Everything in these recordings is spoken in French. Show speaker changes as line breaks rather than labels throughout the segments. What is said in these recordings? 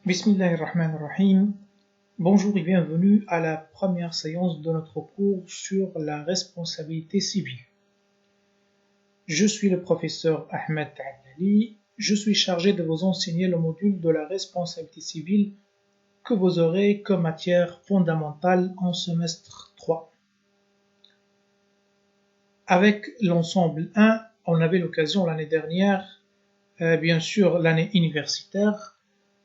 Bismillahirrahmanirrahim. Bonjour et bienvenue à la première séance de notre cours sur la responsabilité civile. Je suis le professeur Ahmed Ta'adali. Je suis chargé de vous enseigner le module de la responsabilité civile que vous aurez comme matière fondamentale en semestre 3. Avec l'ensemble 1, on avait l'occasion l'année dernière, bien sûr l'année universitaire,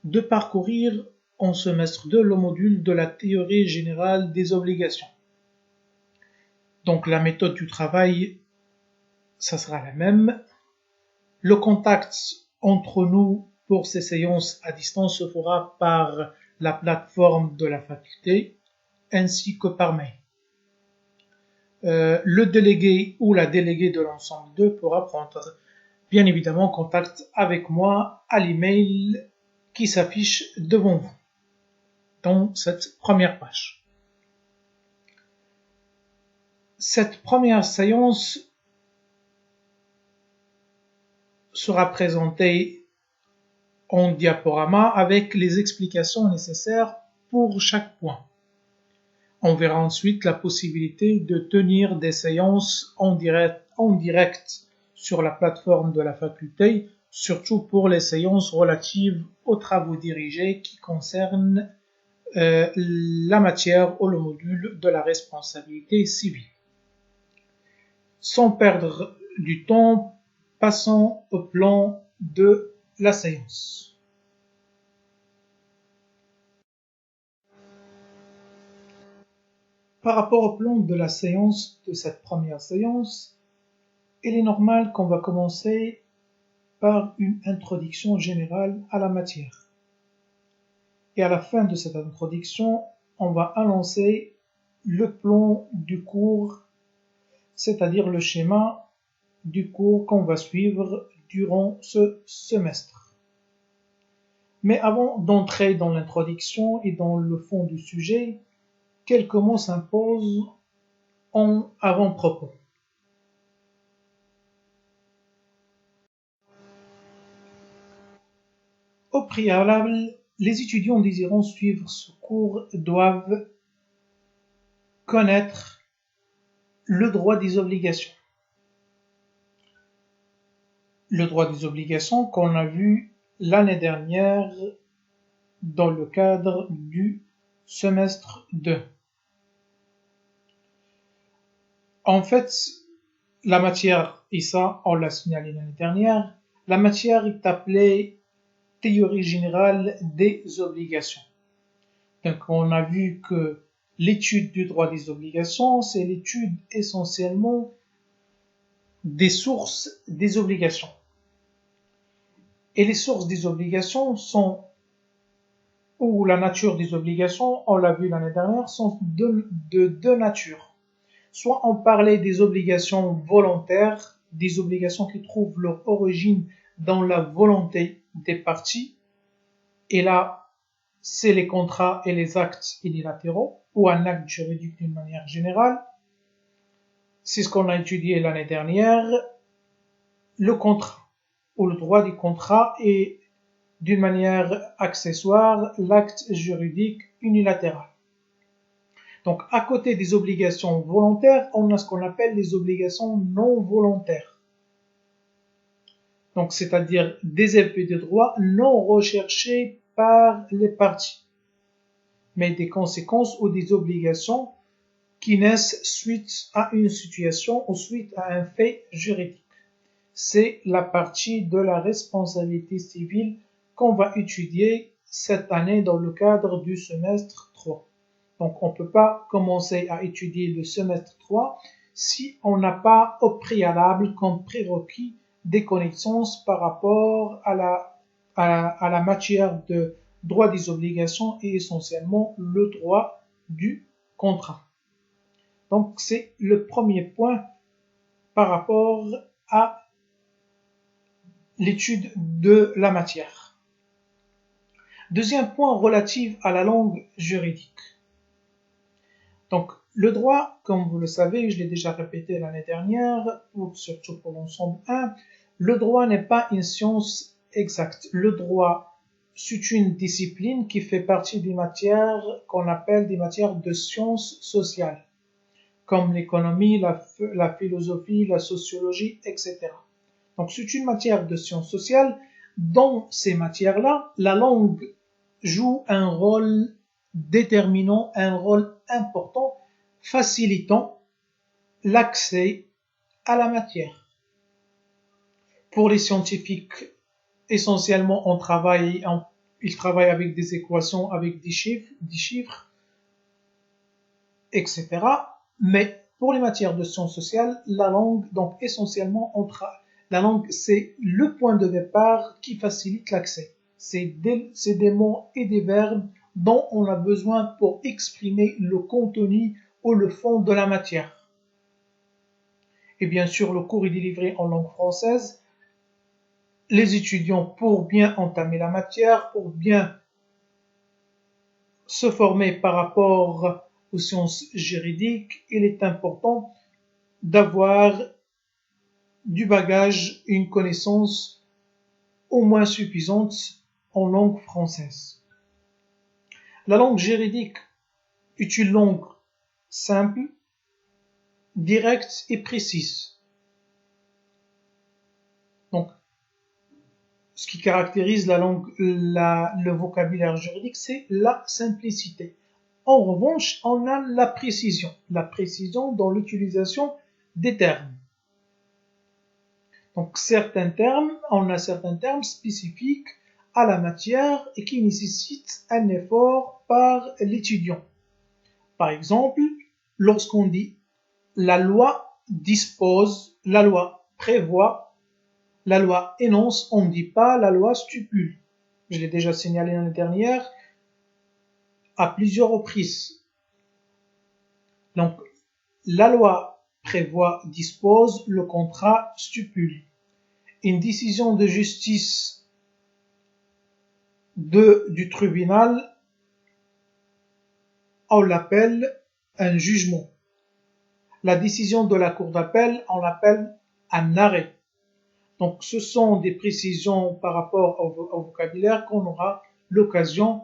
de parcourir en semestre 2 le module de la théorie générale des obligations. Donc la méthode du travail, ça sera la même. Le contact entre nous pour ces séances à distance se fera par la plateforme de la faculté ainsi que par mail. Le délégué ou la déléguée de l'ensemble 2 pourra prendre bien évidemment contact avec moi à l'email qui s'affiche devant vous dans cette première page. Cette première séance sera présentée en diaporama avec les explications nécessaires pour chaque point. On verra ensuite la possibilité de tenir des séances en direct sur la plateforme de la faculté, surtout pour les séances relatives aux travaux dirigés qui concernent la matière ou le module de la responsabilité civile. Sans perdre du temps, passons au plan de la séance. Par rapport au plan de la séance de cette première séance, il est normal qu'on va commencer par une introduction générale à la matière. Et à la fin de cette introduction, on va annoncer le plan du cours, c'est-à-dire le schéma du cours qu'on va suivre durant ce semestre. Mais avant d'entrer dans l'introduction et dans le fond du sujet, quelques mots s'imposent en avant-propos. Au préalable, les étudiants désirant suivre ce cours doivent connaître le droit des obligations. Le droit des obligations qu'on a vu l'année dernière dans le cadre du semestre 2. En fait, la matière, et ça on l'a signalé l'année dernière, la matière est appelée théorie générale des obligations. Donc on a vu que l'étude du droit des obligations, c'est l'étude essentiellement des sources des obligations. Et les sources des obligations sont, ou la nature des obligations, on l'a vu l'année dernière, sont de deux natures. Soit on parlait des obligations volontaires, des obligations qui trouvent leur origine dans la volonté des parties, et là, c'est les contrats et les actes unilatéraux, ou un acte juridique d'une manière générale. C'est ce qu'on a étudié l'année dernière, le contrat, ou le droit du contrat, et d'une manière accessoire, l'acte juridique unilatéral. Donc, à côté des obligations volontaires, on a ce qu'on appelle les obligations non volontaires. Donc, c'est-à-dire des effets de droit non recherchés par les parties, mais des conséquences ou des obligations qui naissent suite à une situation ou suite à un fait juridique. C'est la partie de la responsabilité civile qu'on va étudier cette année dans le cadre du semestre 3. Donc on ne peut pas commencer à étudier le semestre 3 si on n'a pas au préalable comme prérequis des connaissances par rapport à la matière de droit des obligations et essentiellement le droit du contrat. Donc c'est le premier point par rapport à l'étude de la matière. Deuxième point relatif à la langue juridique. Donc, le droit, comme vous le savez, je l'ai déjà répété l'année dernière, surtout pour l'ensemble 1, le droit n'est pas une science exacte. Le droit c'est une discipline qui fait partie des matières qu'on appelle des matières de sciences sociales, comme l'économie, la philosophie, la sociologie, etc. Donc c'est une matière de sciences sociales. Dans ces matières-là, la langue joue un rôle déterminant, un rôle important, facilitant l'accès à la matière. Pour les scientifiques, essentiellement, ils travaillent avec des équations, avec des chiffres, etc. Mais pour les matières de sciences sociales, la langue, donc essentiellement, la langue, c'est le point de départ qui facilite l'accès. C'est des mots et des verbes dont on a besoin pour exprimer le contenu ou le fond de la matière. Et bien sûr, le cours est délivré en langue française. Les étudiants, pour bien entamer la matière, pour bien se former par rapport aux sciences juridiques, il est important d'avoir du bagage, une connaissance au moins suffisante en langue française. La langue juridique est une langue simple, directe et précise. Donc, ce qui caractérise la langue, le vocabulaire juridique, c'est la simplicité. En revanche, on a la précision dans l'utilisation des termes. Donc, on a certains termes spécifiques à la matière et qui nécessitent un effort par l'étudiant. Par exemple, lorsqu'on dit la loi dispose, la loi prévoit, la loi énonce, on ne dit pas la loi stipule. Je l'ai déjà signalé l'année dernière à plusieurs reprises. Donc, la loi prévoit, dispose, le contrat stipule. Une décision de justice du tribunal, on l'appelle un jugement. La décision de la cour d'appel, on l'appelle un arrêt. Donc, ce sont des précisions par rapport au vocabulaire qu'on aura l'occasion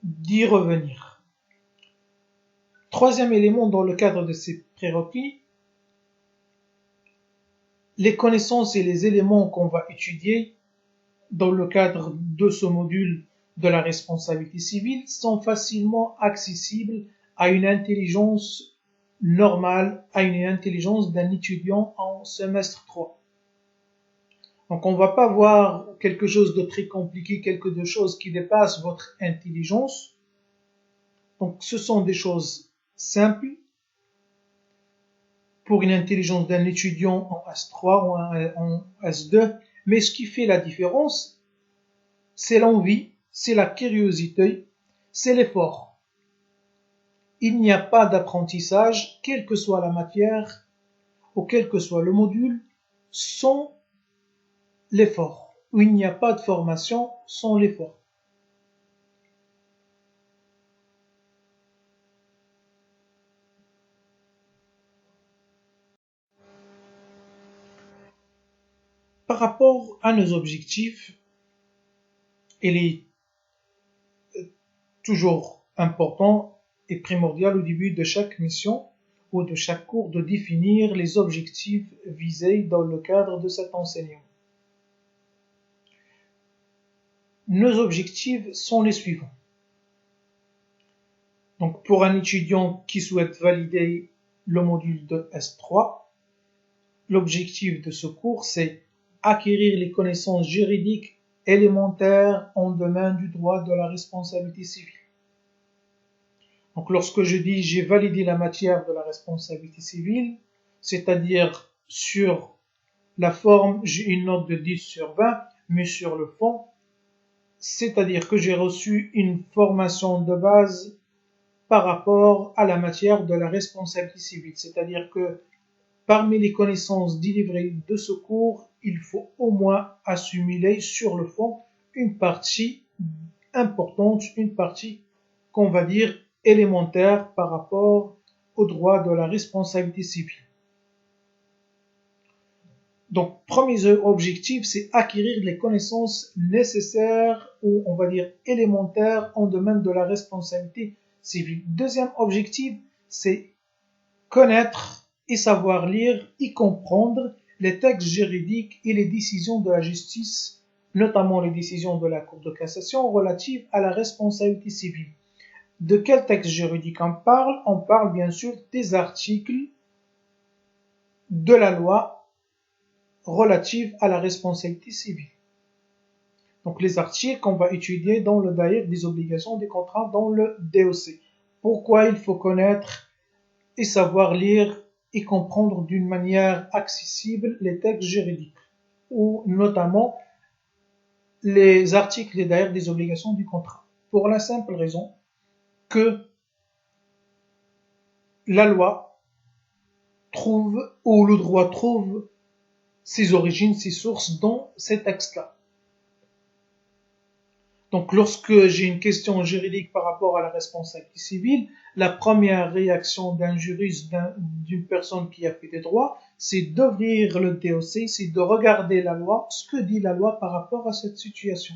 d'y revenir. Troisième élément dans le cadre de ces prérequis, les connaissances et les éléments qu'on va étudier dans le cadre de ce module de la responsabilité civile sont facilement accessibles à une intelligence normale, à une intelligence d'un étudiant en semestre 3. Donc on ne va pas voir quelque chose de très compliqué, quelque chose qui dépasse votre intelligence. Donc ce sont des choses simples pour une intelligence d'un étudiant en S3 ou en S2, mais ce qui fait la différence, c'est l'envie, c'est la curiosité, c'est l'effort. Il n'y a pas d'apprentissage, quelle que soit la matière ou quel que soit le module, sans l'effort. Ou il n'y a pas de formation sans l'effort. Par rapport à nos objectifs, il est toujours important et primordial au début de chaque mission ou de chaque cours de définir les objectifs visés dans le cadre de cet enseignement. Nos objectifs sont les suivants. Donc, pour un étudiant qui souhaite valider le module de S3, l'objectif de ce cours, c'est acquérir les connaissances juridiques élémentaires en domaine du droit de la responsabilité civile. Donc, lorsque je dis j'ai validé la matière de la responsabilité civile, c'est-à-dire sur la forme, j'ai une note de 10 sur 20, mais sur le fond, c'est-à-dire que j'ai reçu une formation de base par rapport à la matière de la responsabilité civile. C'est-à-dire que parmi les connaissances délivrées de ce cours, il faut au moins assimiler sur le fond une partie importante, une partie qu'on va dire élémentaire par rapport au droit de la responsabilité civile. Donc, premier objectif, c'est acquérir les connaissances nécessaires ou on va dire élémentaires en domaine de la responsabilité civile. Deuxième objectif, c'est connaître et savoir lire et comprendre les textes juridiques et les décisions de la justice, notamment les décisions de la Cour de cassation relatives à la responsabilité civile. De quel texte juridique on parle? On parle bien sûr des articles de la loi relative à la responsabilité civile. Donc les articles qu'on va étudier dans le DAIR des obligations des contrats dans le DOC. Pourquoi il faut connaître et savoir lire et comprendre d'une manière accessible les textes juridiques, ou notamment les articles des DAIR des obligations du contrat. Pour la simple raison que la loi trouve, ou le droit trouve, ses origines, ses sources dans ces textes-là. Donc, lorsque j'ai une question juridique par rapport à la responsabilité civile, la première réaction d'un juriste, d'une personne qui a fait des droits, c'est d'ouvrir le DOC, c'est de regarder la loi, ce que dit la loi par rapport à cette situation.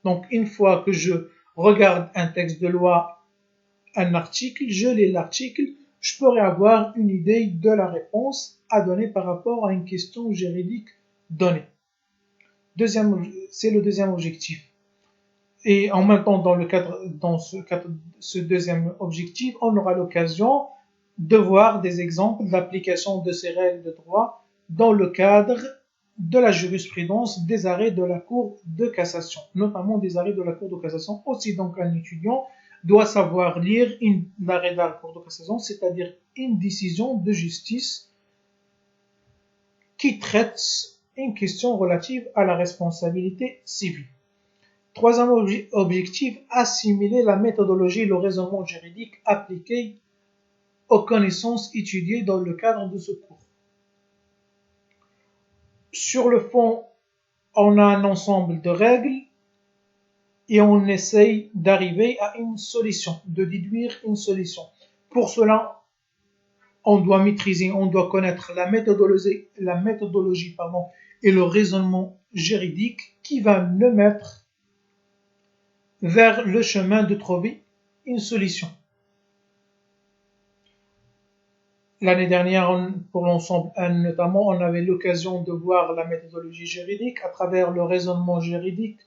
Donc, une fois que je regarde un texte de loi, un article, je lis l'article, je pourrais avoir une idée de la réponse à donner par rapport à une question juridique donnée. C'est le deuxième objectif. Et en même temps, dans ce deuxième objectif, on aura l'occasion de voir des exemples d'application de ces règles de droit dans le cadre de la jurisprudence des arrêts de la Cour de cassation, notamment des arrêts de la Cour de cassation. Aussi, donc, un étudiant doit savoir lire l'arrêt de la Cour de cassation, c'est-à-dire une décision de justice qui traite une question relative à la responsabilité civile. Troisième objectif, assimiler la méthodologie et le raisonnement juridique appliqué aux connaissances étudiées dans le cadre de ce cours. Sur le fond, on a un ensemble de règles et on essaye d'arriver à une solution, de déduire une solution. Pour cela, on doit maîtriser, on doit connaître la méthodologie et le raisonnement juridique qui va nous mettre vers le chemin de trouver une solution. L'année dernière, pour l'ensemble 1 notamment, on avait l'occasion de voir la méthodologie juridique à travers le raisonnement juridique,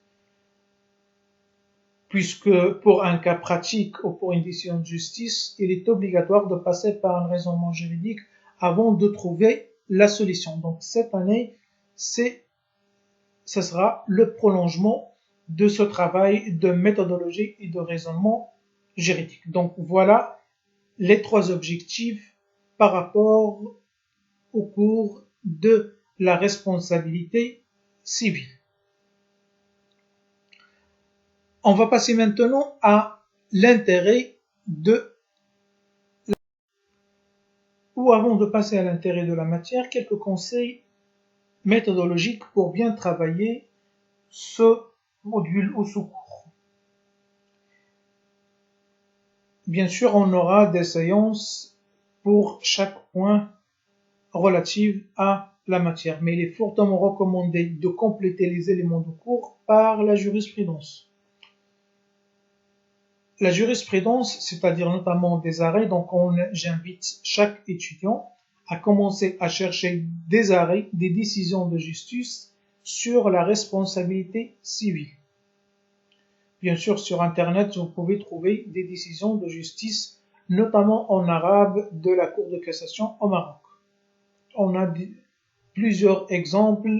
puisque pour un cas pratique ou pour une décision de justice, il est obligatoire de passer par un raisonnement juridique avant de trouver la solution. Donc cette année, ce sera le prolongement de ce travail de méthodologie et de raisonnement juridique. Donc voilà les trois objectifs par rapport au cours de la responsabilité civile. On va passer maintenant à l'intérêt ou avant de passer à l'intérêt de la matière, quelques conseils méthodologiques pour bien travailler ce module ou ce cours. Bien sûr, on aura des séances pour chaque point relatif à la matière, mais il est fortement recommandé de compléter les éléments de cours par la jurisprudence. La jurisprudence, c'est-à-dire notamment des arrêts, donc j'invite chaque étudiant à commencer à chercher des arrêts, des décisions de justice sur la responsabilité civile. Bien sûr, sur Internet, vous pouvez trouver des décisions de justice, notamment en arabe, de la Cour de cassation au Maroc. On a plusieurs exemples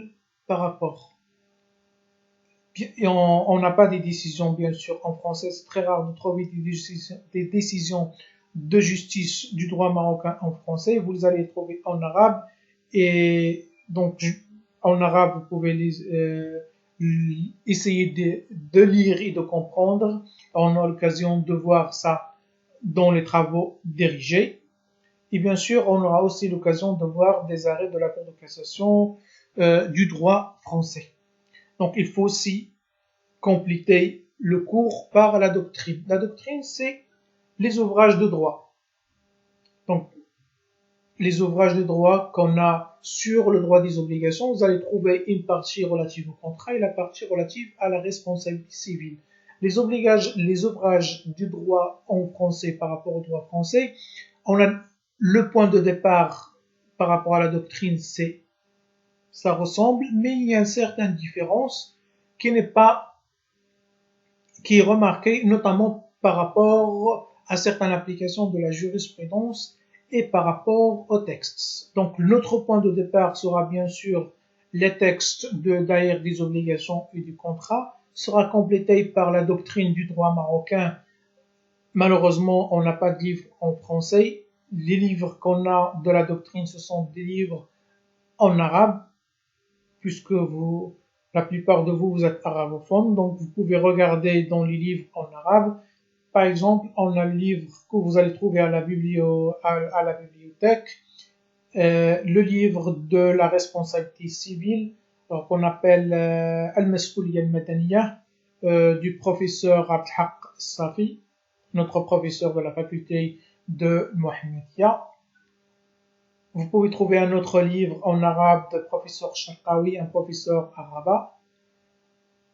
par rapport. Et on n'a pas des décisions, bien sûr, en français. C'est très rare de trouver des décisions de justice du droit marocain en français. Vous allez les trouver en arabe. Et donc, en arabe, vous pouvez essayer de lire et de comprendre. On a l'occasion de voir ça dans les travaux dirigés. Et bien sûr, on aura aussi l'occasion de voir des arrêts de la Cour de cassation du droit français. Donc, il faut aussi compléter le cours par la doctrine. La doctrine, c'est les ouvrages de droit. Donc, les ouvrages de droit qu'on a sur le droit des obligations, vous allez trouver une partie relative au contrat et la partie relative à la responsabilité civile. Les ouvrages du droit en français par rapport au droit français, on a le point de départ par rapport à la doctrine, ça ressemble, mais il y a une certaine différence qui est remarquée notamment par rapport à certaines applications de la jurisprudence et par rapport aux textes. Donc notre point de départ sera bien sûr les textes d'ailleurs des obligations et du contrat, sera complété par la doctrine du droit marocain. Malheureusement, on n'a pas de livre en français. Les livres qu'on a de la doctrine, ce sont des livres en arabe, puisque la plupart de vous êtes arabophones, donc vous pouvez regarder dans les livres en arabe. Par exemple, on a le livre que vous allez trouver à la bibliothèque, le livre de la responsabilité civile, qu'on appelle Al-Mas'ouliyya al-Madaniyya, du professeur Abdelhak Safi, notre professeur de la faculté de Mohammedia. Vous pouvez trouver un autre livre en arabe de professeur Sharqawi, un professeur arabe.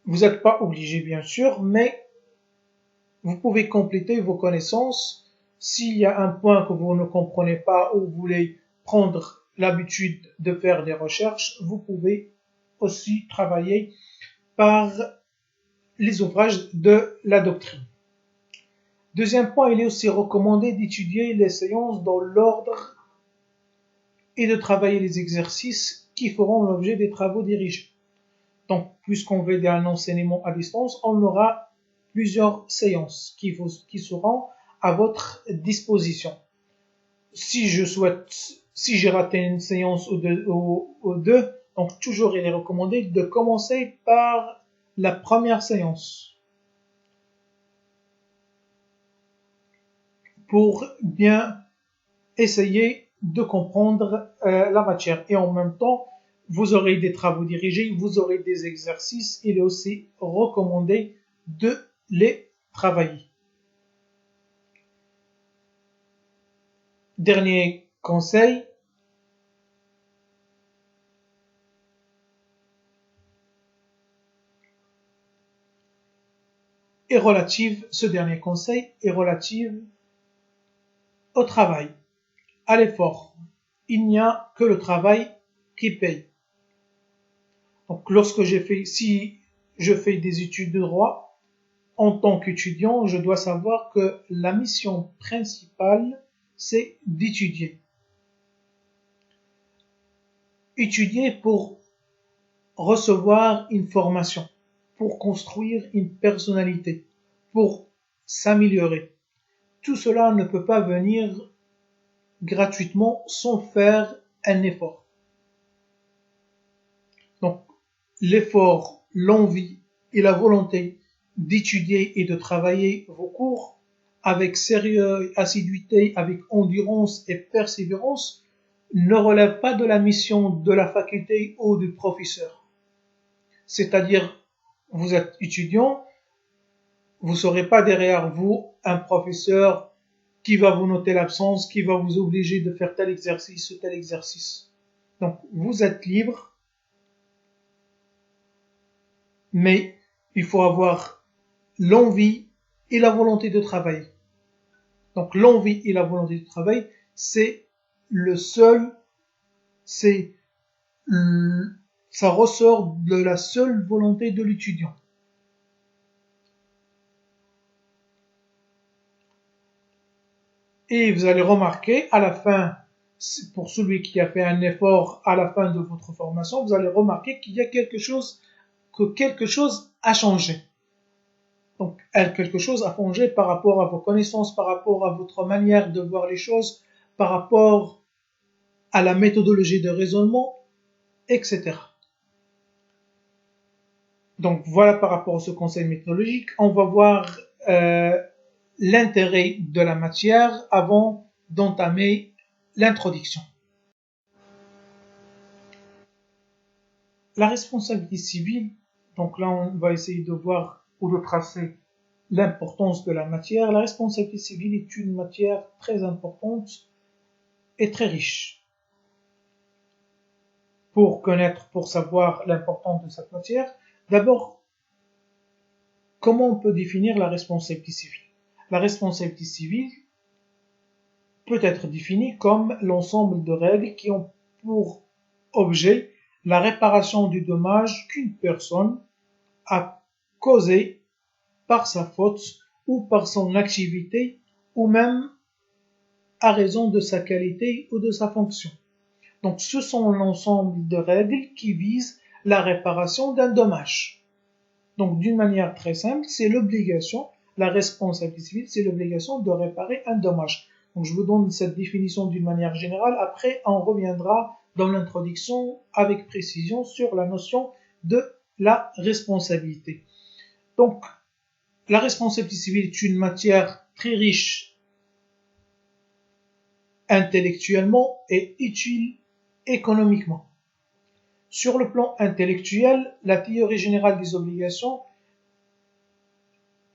Vous n'êtes pas obligé, bien sûr, mais vous pouvez compléter vos connaissances. S'il y a un point que vous ne comprenez pas ou vous voulez prendre l'habitude de faire des recherches, vous pouvez aussi travailler par les ouvrages de la doctrine. Deuxième point, il est aussi recommandé d'étudier les séances dans l'ordre et de travailler les exercices qui feront l'objet des travaux dirigés. Donc, puisqu'on veut un enseignement à distance, on aura plusieurs séances qui seront à votre disposition. Si j'ai raté une séance ou deux, donc toujours il est recommandé de commencer par la première séance pour bien essayer de comprendre la matière. Et en même temps, vous aurez des travaux dirigés, vous aurez des exercices. Il est aussi recommandé de les travailler. Dernier conseil. Ce dernier conseil est relatif au travail, à l'effort. Il n'y a que le travail qui paye. Donc, si je fais des études de droit, en tant qu'étudiant, je dois savoir que la mission principale, c'est d'étudier. Étudier pour recevoir une formation, pour construire une personnalité, pour s'améliorer. Tout cela ne peut pas venir gratuitement sans faire un effort. Donc, l'effort, l'envie et la volonté d'étudier et de travailler vos cours avec sérieux, assiduité, avec endurance et persévérance ne relève pas de la mission de la faculté ou du professeur. C'est-à-dire, vous êtes étudiant, vous ne serez pas derrière vous un professeur qui va vous noter l'absence, qui va vous obliger de faire tel exercice ou tel exercice. Donc, vous êtes libre, mais il faut avoir l'envie et la volonté de travailler. Donc, l'envie et la volonté de travail, ça ressort de la seule volonté de l'étudiant. Et vous allez remarquer à la fin, pour celui qui a fait un effort à la fin de votre formation, vous allez remarquer qu'il y a quelque chose a changé. Donc, quelque chose a changé par rapport à vos connaissances, par rapport à votre manière de voir les choses, par rapport à la méthodologie de raisonnement, etc. Donc, voilà par rapport à ce conseil méthodologique. On va voir l'intérêt de la matière avant d'entamer l'introduction. La responsabilité civile, donc là on va essayer de voir ou de tracer l'importance de la matière. La responsabilité civile est une matière très importante et très riche. pour connaître, pour savoir l'importance de cette matière. D'abord, comment on peut définir la responsabilité civile? La responsabilité civile peut être définie comme l'ensemble de règles qui ont pour objet la réparation du dommage qu'une personne a causé par sa faute ou par son activité ou même à raison de sa qualité ou de sa fonction. Donc ce sont l'ensemble de règles qui visent la réparation d'un dommage. Donc d'une manière très simple, c'est l'obligation, la responsabilité civile, c'est l'obligation de réparer un dommage. Donc je vous donne cette définition d'une manière générale, après on reviendra dans l'introduction avec précision sur la notion de la responsabilité. Donc la responsabilité civile est une matière très riche intellectuellement et utile économiquement. Sur le plan intellectuel, la théorie générale des obligations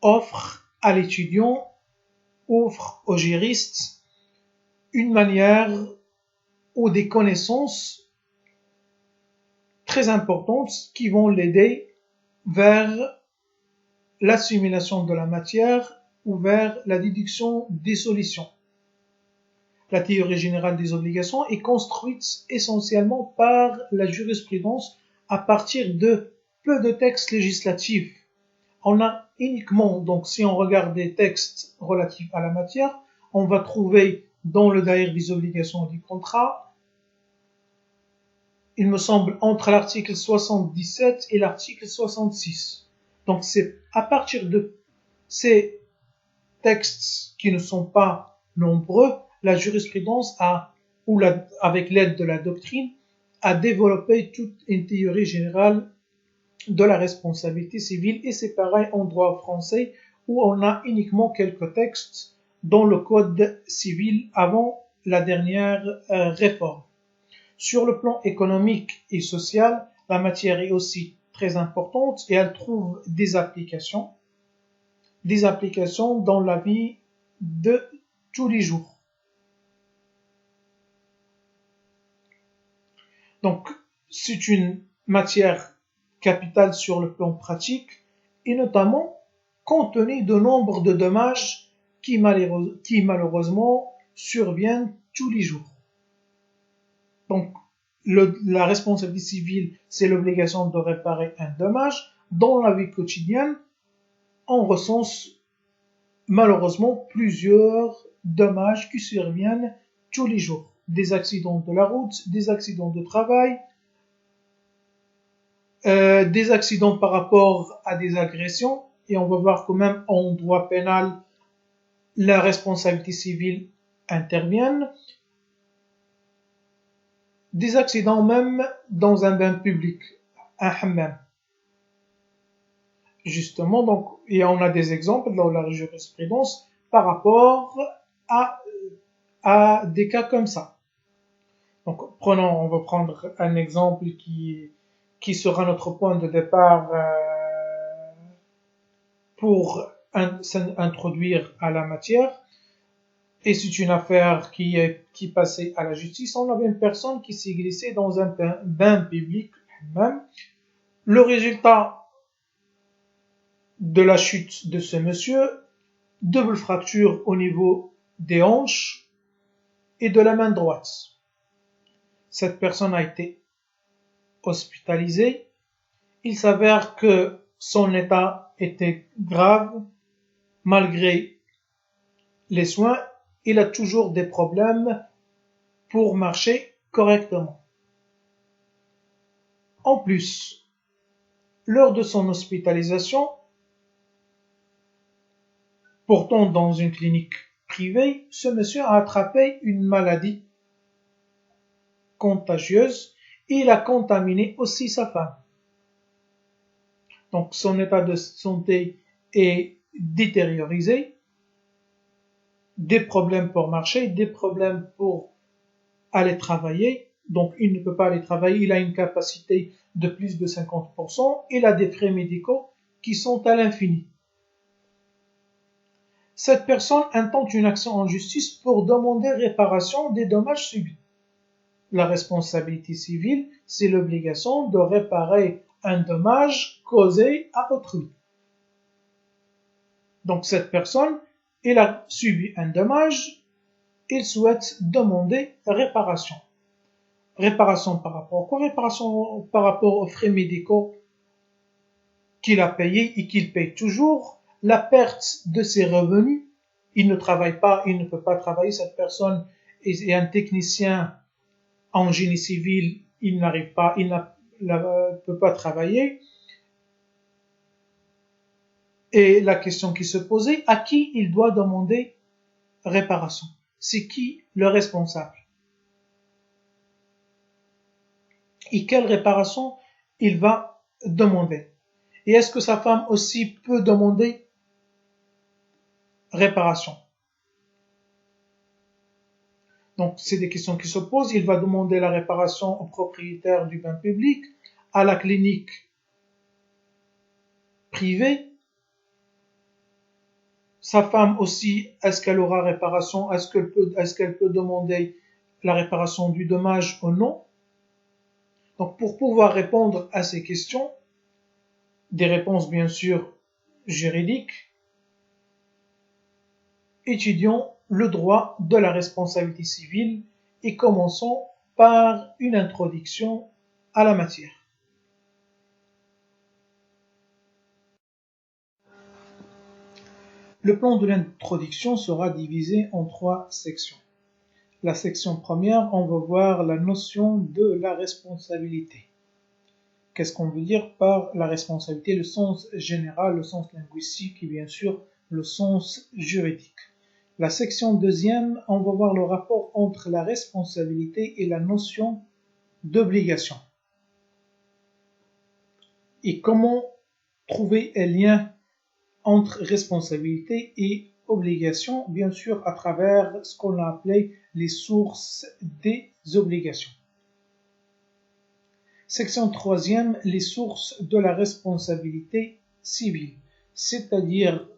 offre à l'étudiant, offre aux juristes une manière ou des connaissances très importantes qui vont l'aider vers l'assimilation de la matière ou vers la déduction des solutions. La théorie générale des obligations est construite essentiellement par la jurisprudence à partir de peu de textes législatifs. On a uniquement, donc si on regarde des textes relatifs à la matière, on va trouver dans le Daïr des obligations du contrat, il me semble, entre l'article 77 et l'article 66. Donc c'est à partir de ces textes qui ne sont pas nombreux, la jurisprudence avec l'aide de la doctrine, a développé toute une théorie générale de la responsabilité civile, et c'est pareil en droit français où on a uniquement quelques textes dans le code civil avant la dernière réforme. Sur le plan économique et social, la matière est aussi très importante et elle trouve des applications dans la vie de tous les jours. Donc, c'est une matière capitale sur le plan pratique et notamment compte tenu du nombre de dommages qui malheureusement surviennent tous les jours. Donc, la responsabilité civile, c'est l'obligation de réparer un dommage. Dans la vie quotidienne, on recense malheureusement plusieurs dommages qui surviennent tous les jours. Des accidents de la route, des accidents de travail, des accidents par rapport à des agressions, et on va voir que même en droit pénal, la responsabilité civile intervient, des accidents même dans un bain public, un hammam. Justement, donc, et on a des exemples dans la jurisprudence par rapport à des cas comme ça. Donc, on va prendre un exemple qui sera notre point de départ pour s'introduire à la matière. Et c'est une affaire qui passait à la justice. On avait une personne qui s'est glissée dans un bain public même. Le résultat de la chute de ce monsieur, double fracture au niveau des hanches et de la main droite. Cette personne a été hospitalisée. Il s'avère que son état était grave. Malgré les soins, il a toujours des problèmes pour marcher correctement. En plus, lors de son hospitalisation, pourtant dans une clinique privée, ce monsieur a attrapé une maladie contagieuse et il a contaminé aussi sa femme. Donc son état de santé est détériorisé, des problèmes pour marcher, des problèmes pour aller travailler, donc il ne peut pas aller travailler, il a une capacité de plus de 50%, il a des frais médicaux qui sont à l'infini. Cette personne intente une action en justice pour demander réparation des dommages subis. la responsabilité civile, c'est l'obligation de réparer un dommage causé à autrui. Donc cette personne, il a subi un dommage, il souhaite demander réparation. Réparation par rapport à quoi? Réparation par rapport aux frais médicaux qu'il a payés et qu'il paye toujours, la perte de ses revenus. Il ne travaille pas, il ne peut pas travailler, cette personne est un technicien en génie civil, il n'arrive pas, il ne peut pas travailler. Et la question qui se posait, à qui il doit demander réparation? C'est qui le responsable? Et quelle réparation il va demander? Et est-ce que sa femme aussi peut demander réparation? Donc, c'est des questions qui se posent. Il va demander la réparation au propriétaire du bien public, à la clinique privée. Sa femme aussi, est-ce qu'elle aura réparation? Est-ce qu'elle peut demander la réparation du dommage ou non? Donc, pour pouvoir répondre à ces questions, des réponses bien sûr juridiques, étudions le droit de la responsabilité civile et commençons par une introduction à la matière. Le plan de l'introduction sera divisé en 3 sections. La section première, on va voir la notion de la responsabilité. Qu'est-ce qu'on veut dire par la responsabilité? Le sens général, le sens linguistique et bien sûr le sens juridique. La section deuxième, on va voir le rapport entre la responsabilité et la notion d'obligation. Et comment trouver un lien entre responsabilité et obligation, bien sûr à travers ce qu'on a appelé les sources des obligations. Section troisième, les sources de la responsabilité civile, c'est-à-dire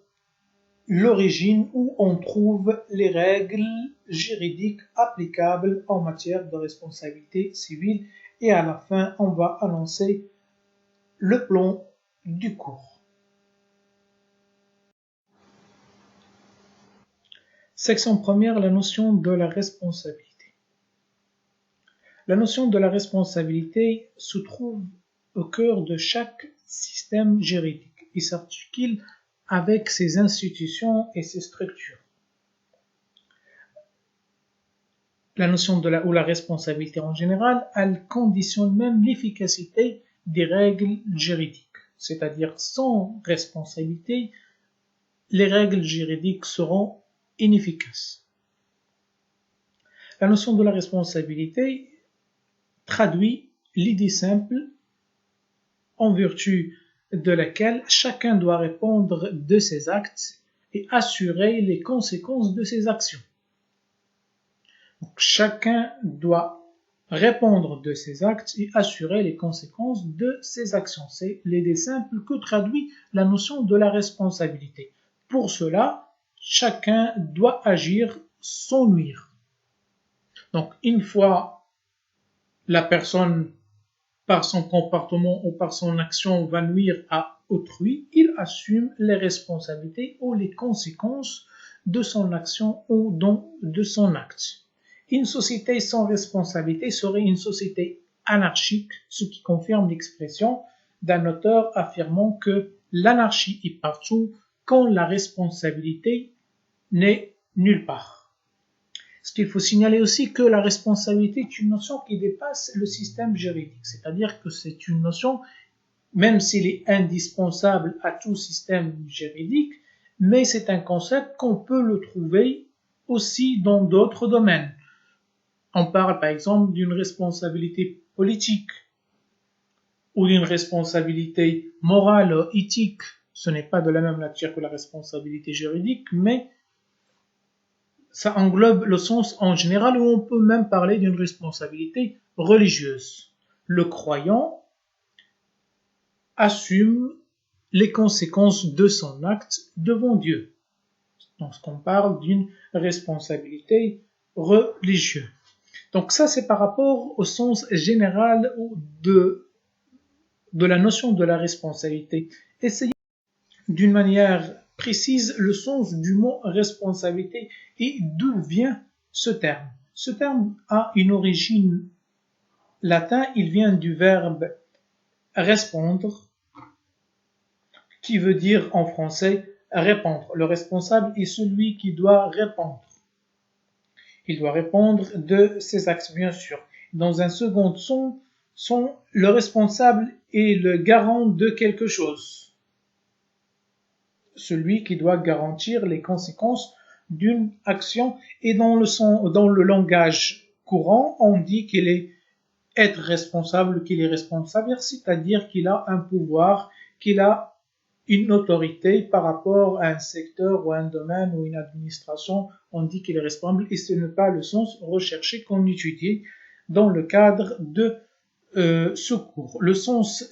l'origine où on trouve les règles juridiques applicables en matière de responsabilité civile. Et à la fin, on va annoncer le plan du cours. Section première, la notion de la responsabilité. La notion de la responsabilité se trouve au cœur de chaque système juridique et s'articule avec ses institutions et ses structures. La notion de la responsabilité en général, elle conditionne même l'efficacité des règles juridiques. C'est-à-dire sans responsabilité, les règles juridiques seront inefficaces. La notion de la responsabilité traduit l'idée simple en vertu de laquelle chacun doit répondre de ses actes et assurer les conséquences de ses actions. Donc, chacun doit répondre de ses actes et assurer les conséquences de ses actions. C'est l'idée simple que traduit la notion de la responsabilité. Pour cela, chacun doit agir sans nuire. Donc, une fois la personne, par son comportement ou par son action, va nuire à autrui, il assume les responsabilités ou les conséquences de son action ou de son acte. Une société sans responsabilité serait une société anarchique, ce qui confirme l'expression d'un auteur affirmant que l'anarchie est partout quand la responsabilité n'est nulle part. Ce qu'il faut signaler aussi que la responsabilité est une notion qui dépasse le système juridique, c'est-à-dire que c'est une notion, même s'il est indispensable à tout système juridique, mais c'est un concept qu'on peut le trouver aussi dans d'autres domaines. On parle par exemple d'une responsabilité politique ou d'une responsabilité morale ou éthique. Ce n'est pas de la même nature que la responsabilité juridique, mais ça englobe le sens en général où on peut même parler d'une responsabilité religieuse. Le croyant assume les conséquences de son acte devant Dieu. Donc, on parle d'une responsabilité religieuse. Donc ça, c'est par rapport au sens général de la notion de la responsabilité. Essayez d'une manière précise le sens du mot responsabilité et d'où vient ce terme. Ce terme a une origine latine, il vient du verbe respondre, qui veut dire en français répondre. Le responsable est celui qui doit répondre. Il doit répondre de ses actes, bien sûr. Dans un second son, le responsable est le garant de quelque chose. Celui qui doit garantir les conséquences d'une action. Et dans le langage courant, on dit qu'il est être responsable, qu'il est responsable, c'est-à-dire qu'il a un pouvoir, qu'il a une autorité par rapport à un secteur ou un domaine ou une administration, on dit qu'il est responsable et ce n'est pas le sens recherché qu'on étudie dans le cadre de ce cours. Le sens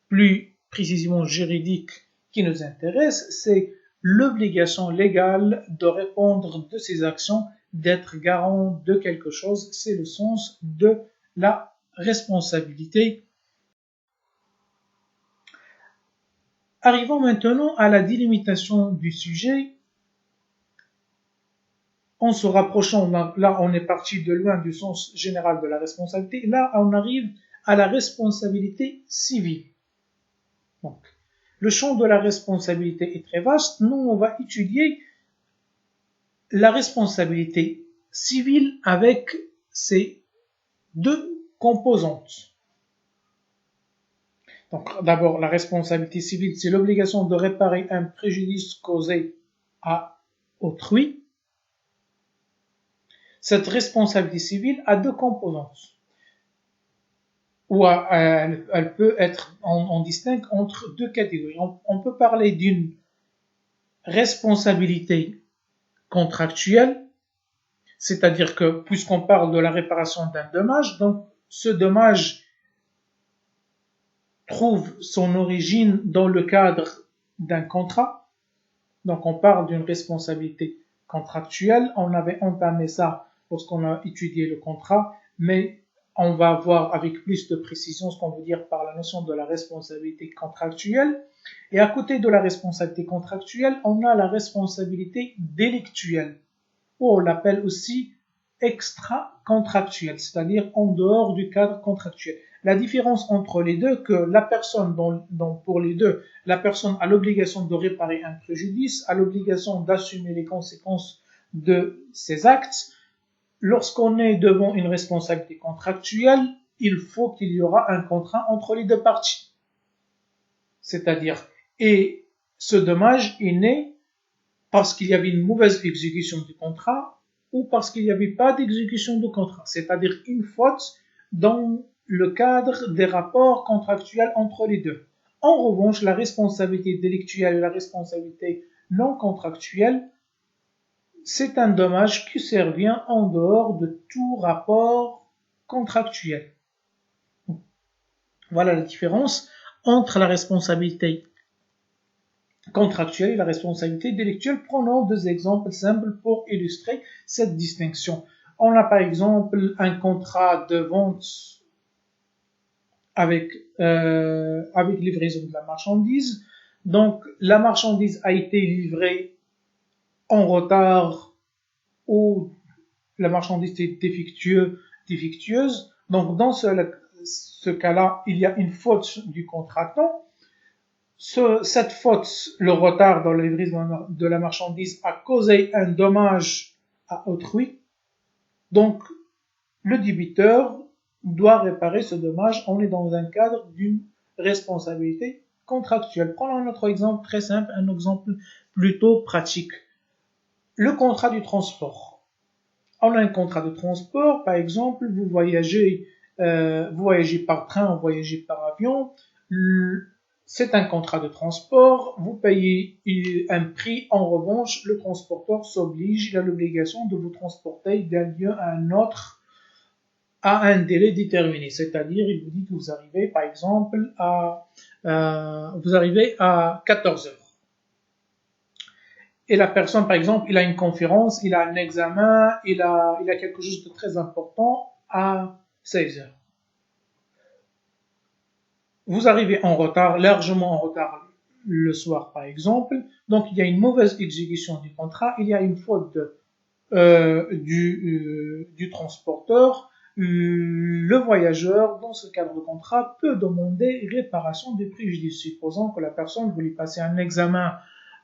plus précisément juridique qui nous intéresse, c'est l'obligation légale de répondre de ses actions, d'être garant de quelque chose, c'est le sens de la responsabilité. Arrivons maintenant à la délimitation du sujet. En se rapprochant, là on est parti de loin du sens général de la responsabilité, là on arrive à la responsabilité civile. Donc, le champ de la responsabilité est très vaste. Nous, on va étudier la responsabilité civile avec ses deux composantes. Donc, d'abord, la responsabilité civile, c'est l'obligation de réparer un préjudice causé à autrui. Cette responsabilité civile a deux composantes. Ou elle peut être, on distingue entre deux catégories. On peut parler d'une responsabilité contractuelle, c'est-à-dire que puisqu'on parle de la réparation d'un dommage, donc ce dommage trouve son origine dans le cadre d'un contrat. Donc on parle d'une responsabilité contractuelle. On avait entamé ça lorsqu'on a étudié le contrat, mais on va voir avec plus de précision ce qu'on veut dire par la notion de la responsabilité contractuelle. Et à côté de la responsabilité contractuelle, on a la responsabilité délictuelle, ou on l'appelle aussi extra-contractuelle, c'est-à-dire en dehors du cadre contractuel. La différence entre les deux, que la personne, pour les deux, la personne a l'obligation de réparer un préjudice, a l'obligation d'assumer les conséquences de ses actes. Lorsqu'on est devant une responsabilité contractuelle, il faut qu'il y aura un contrat entre les deux parties. C'est-à-dire, et ce dommage est né parce qu'il y avait une mauvaise exécution du contrat ou parce qu'il n'y avait pas d'exécution du contrat, c'est-à-dire une faute dans le cadre des rapports contractuels entre les deux. En revanche, la responsabilité délictuelle et la responsabilité non contractuelle, c'est un dommage qui survient en dehors de tout rapport contractuel. Voilà la différence entre la responsabilité contractuelle et la responsabilité délictuelle. Prenons deux exemples simples pour illustrer cette distinction. On a par exemple un contrat de vente avec livraison de la marchandise. Donc la marchandise a été livrée en retard ou la marchandise est défectueuse. Donc dans ce cas-là, il y a une faute du contractant. Cette faute, le retard dans la livraison de la marchandise, a causé un dommage à autrui. Donc, le débiteur doit réparer ce dommage. On est dans un cadre d'une responsabilité contractuelle. Prenons un autre exemple très simple, un exemple plutôt pratique. Le contrat du transport. On a un contrat de transport, par exemple, vous voyagez par train, vous voyagez par avion. C'est un contrat de transport, vous payez un prix, en revanche, le transporteur s'oblige, il a l'obligation de vous transporter d'un lieu à un autre à un délai déterminé. C'est-à-dire, il vous dit que vous arrivez, par exemple, à 14 heures. Et la personne, par exemple, il a une conférence, il a un examen, il a quelque chose de très important, à 16 heures. Vous arrivez en retard, largement en retard le soir par exemple, donc il y a une mauvaise exécution du contrat, il y a une faute du transporteur. Le voyageur, dans ce cadre de contrat, peut demander réparation des préjudices, supposant que la personne voulait passer un examen,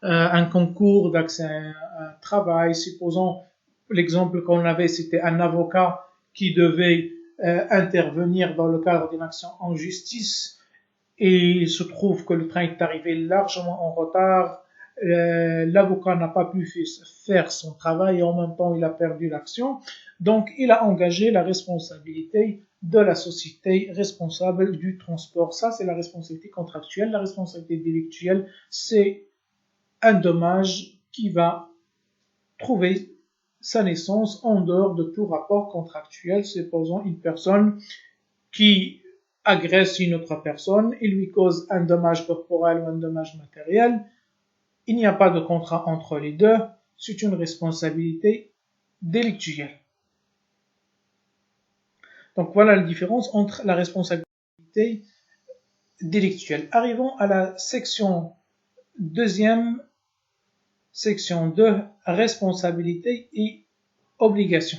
un concours d'accès à un travail, supposons l'exemple qu'on avait, c'était un avocat qui devait intervenir dans le cadre d'une action en justice, et il se trouve que le train est arrivé largement en retard, l'avocat n'a pas pu faire son travail et en même temps il a perdu l'action, donc il a engagé la responsabilité de la société responsable du transport. Ça, c'est la responsabilité contractuelle. La responsabilité délictuelle, c'est un dommage qui va trouver sa naissance en dehors de tout rapport contractuel. Supposons une personne qui agresse une autre personne, il lui cause un dommage corporel ou un dommage matériel, il n'y a pas de contrat entre les deux, c'est une responsabilité délictuelle. Donc voilà la différence entre la responsabilité délictuelle. Arrivons à la section deuxième, section 2, responsabilité et obligation.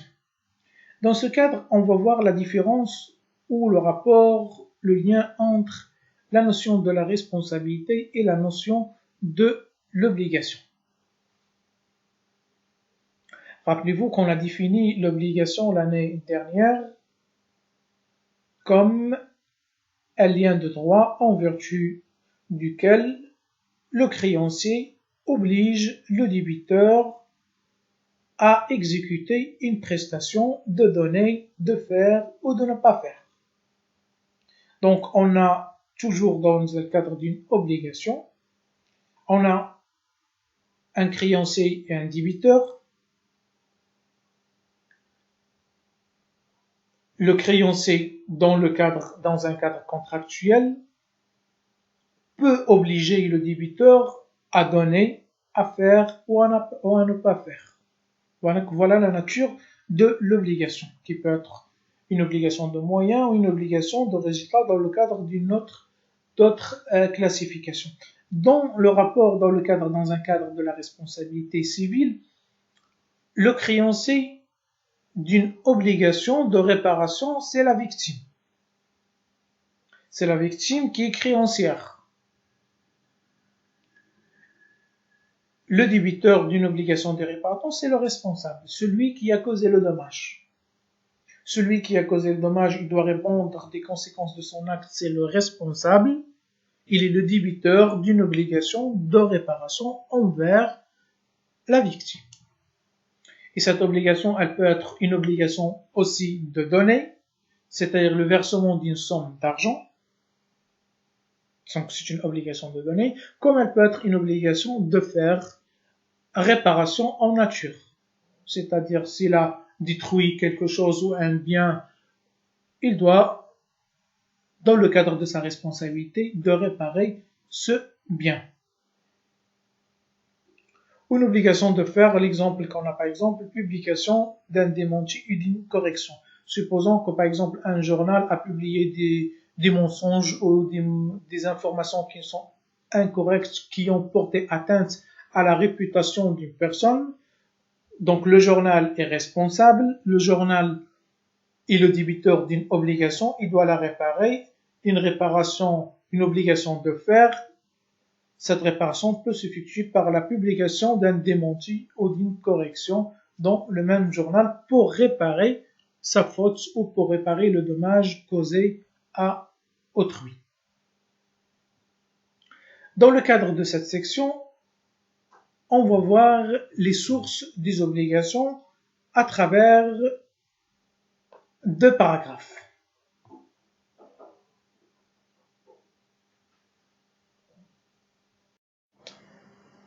Dans ce cadre, on va voir la différence ou le rapport, le lien entre la notion de la responsabilité et la notion de l'obligation. Rappelez-vous qu'on a défini l'obligation l'année dernière comme un lien de droit en vertu duquel le créancier oblige le débiteur à exécuter une prestation, de donner, de faire ou de ne pas faire. Donc on a toujours dans le cadre d'une obligation, on a un créancier et un débiteur. Le créancier, dans un cadre contractuel, peut obliger le débiteur à donner, à faire ou à ne pas faire. Voilà la nature de l'obligation, qui peut être une obligation de moyens ou une obligation de résultat dans le cadre d'autres classifications. Dans un cadre de la responsabilité civile, le créancier d'une obligation de réparation, c'est la victime. C'est la victime qui est créancière. Le débiteur d'une obligation de réparation, c'est le responsable, celui qui a causé le dommage. Celui qui a causé le dommage, il doit répondre des conséquences de son acte, c'est le responsable. Il est le débiteur d'une obligation de réparation envers la victime. Et cette obligation, elle peut être une obligation aussi de donner, c'est-à-dire le versement d'une somme d'argent, donc c'est une obligation de donner, comme elle peut être une obligation de faire réparation en nature. C'est-à-dire s'il a détruit quelque chose ou un bien, il doit, dans le cadre de sa responsabilité, de réparer ce bien. Ou une obligation de faire, l'exemple qu'on a par exemple, publication d'un démenti ou d'une correction. Supposons que par exemple un journal a publié des mensonges ou des informations qui sont incorrectes, qui ont porté atteinte à la réputation d'une personne. Donc le journal est responsable, le journal est le débiteur d'une obligation, il doit la réparer, une obligation de faire. Cette réparation peut s'effectuer par la publication d'un démenti ou d'une correction dans le même journal pour réparer sa faute ou pour réparer le dommage causé à autrui. Dans le cadre de cette section, on va voir les sources des obligations à travers 2 paragraphes.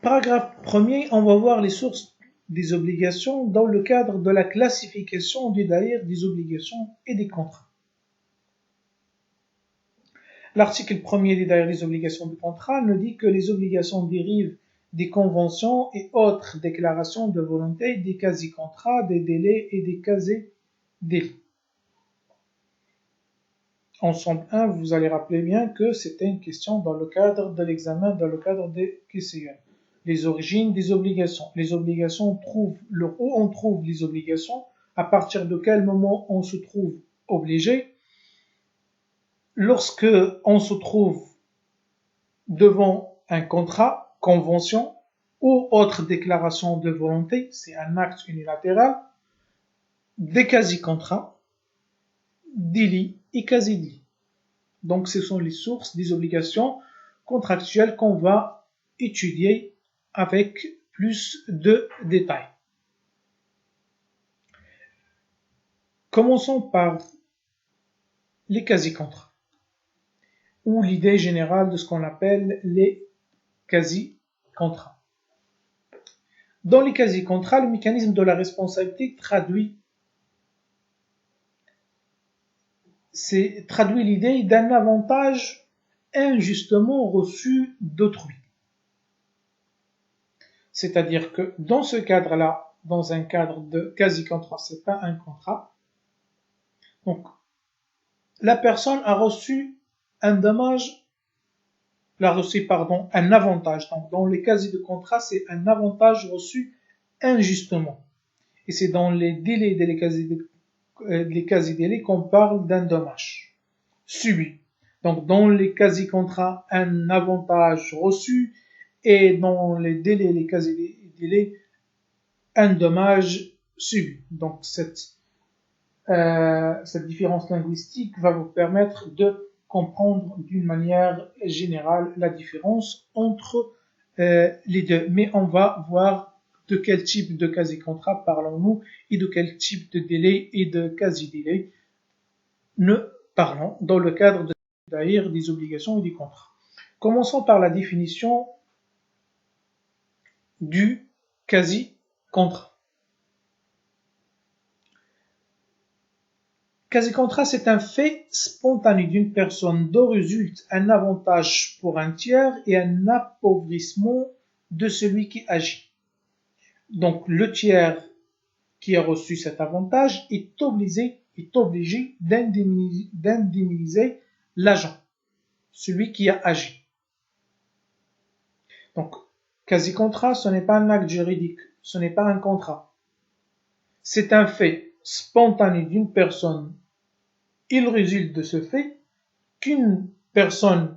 Paragraphe premier, on va voir les sources des obligations dans le cadre de la classification du daïr des obligations et des contrats. L'article 1er du daïr des obligations du contrat nous dit que les obligations dérivent des conventions et autres déclarations de volonté, des quasi-contrats, des délais et des quasi-délais. Ensemble 1, vous allez rappeler bien que c'était une question dans le cadre de l'examen, dans le cadre des QCM. Les origines des obligations. Les obligations, où on trouve les obligations, à partir de quel moment on se trouve obligé. Lorsque on se trouve devant un contrat, convention ou autre déclaration de volonté, c'est un acte unilatéral, des quasi-contrats, délits et quasi-délits. Donc ce sont les sources des obligations contractuelles qu'on va étudier avec plus de détails. Commençons par les quasi-contrats, ou l'idée générale de ce qu'on appelle les quasi-contrats. Dans les quasi-contrats, le mécanisme de la responsabilité traduit l'idée d'un avantage injustement reçu d'autrui. C'est-à-dire que dans ce cadre-là, dans un cadre de quasi-contrat, c'est pas un contrat. Donc, la personne a reçu un avantage. Donc, dans les quasi de contrat, c'est un avantage reçu injustement. Et c'est dans les délais les quasi-délais qu'on parle d'un dommage subi. Donc, dans les quasi-contrats, un avantage reçu, et dans les délais, les quasi-délais, un dommage subi. Donc, cette différence linguistique va vous permettre de comprendre d'une manière générale la différence entre les deux. Mais on va voir de quel type de quasi-contrat parlons-nous et de quel type de délai et de quasi-délai nous parlons dans le cadre des obligations et des contrats. Commençons par la définition du quasi-contrat. Quasi-contrat, c'est un fait spontané d'une personne dont résulte un avantage pour un tiers et un appauvrissement de celui qui agit. Donc, le tiers qui a reçu cet avantage est obligé d'indemniser l'agent, celui qui a agi. Donc, quasi-contrat, ce n'est pas un acte juridique, ce n'est pas un contrat. C'est un fait spontané d'une personne. Il résulte de ce fait qu'une personne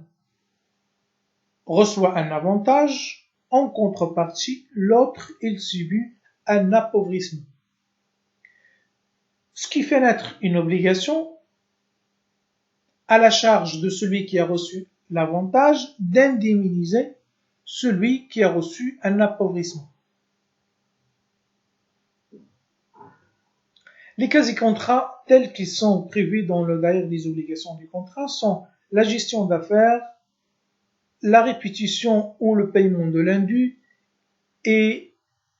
reçoit un avantage, en contrepartie, l'autre, il subit un appauvrissement. Ce qui fait naître une obligation à la charge de celui qui a reçu l'avantage d'indemniser celui qui a reçu un appauvrissement. Les quasi-contrats tels qu'ils sont prévus dans le daïr des obligations du contrat sont la gestion d'affaires, la répétition ou le paiement de l'indu et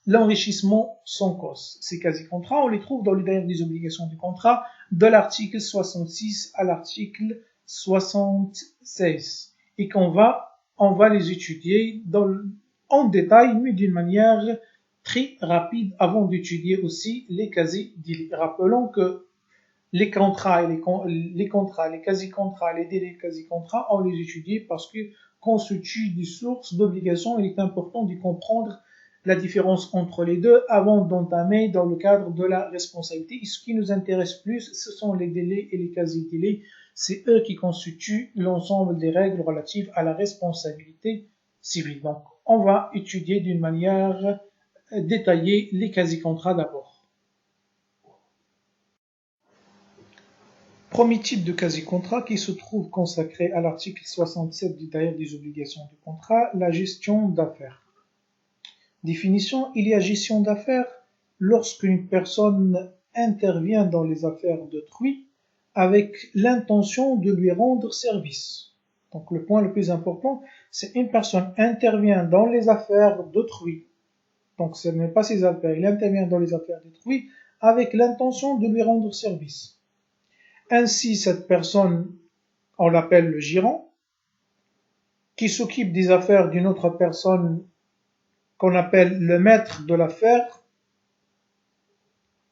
l'enrichissement sans cause. Ces quasi-contrats, on les trouve dans le daïr des obligations du contrat de l'article 66 à l'article 76 et on va les étudier en détail mais d'une manière très rapide avant d'étudier aussi les quasi-délais. Rappelons que les contrats, les quasi-contrats, les délais quasi-contrats, on les étudie parce qu'ils constituent des sources d'obligations. Il est important de comprendre la différence entre les deux avant d'entamer dans le cadre de la responsabilité. Et ce qui nous intéresse plus, ce sont les délais et les quasi-délais. C'est eux qui constituent l'ensemble des règles relatives à la responsabilité civile. Donc, on va étudier d'une manière détailler les quasi-contrats d'abord. Premier type de quasi-contrat qui se trouve consacré à l'article 67 du daïr des obligations du contrat, la gestion d'affaires. Définition, il y a gestion d'affaires lorsqu'une personne intervient dans les affaires d'autrui avec l'intention de lui rendre service. Donc le point le plus important, c'est une personne intervient dans les affaires d'autrui. Donc ce n'est pas ses affaires, il intervient dans les affaires d'autrui avec l'intention de lui rendre service. Ainsi, cette personne, on l'appelle le gérant, qui s'occupe des affaires d'une autre personne qu'on appelle le maître de l'affaire,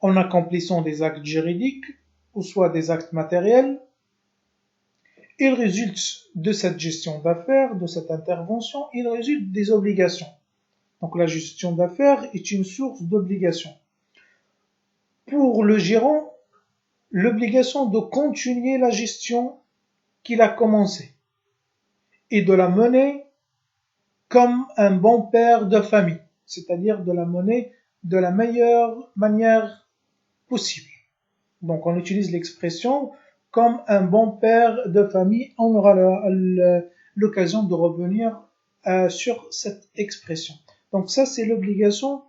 en accomplissant des actes juridiques, ou soit des actes matériels, il résulte de cette gestion d'affaires, de cette intervention, il résulte des obligations. Donc la gestion d'affaires est une source d'obligations. Pour le gérant, l'obligation de continuer la gestion qu'il a commencée et de la mener comme un bon père de famille, c'est-à-dire de la mener de la meilleure manière possible. Donc on utilise l'expression comme un bon père de famille. On aura l'occasion de revenir sur cette expression. Donc ça, c'est l'obligation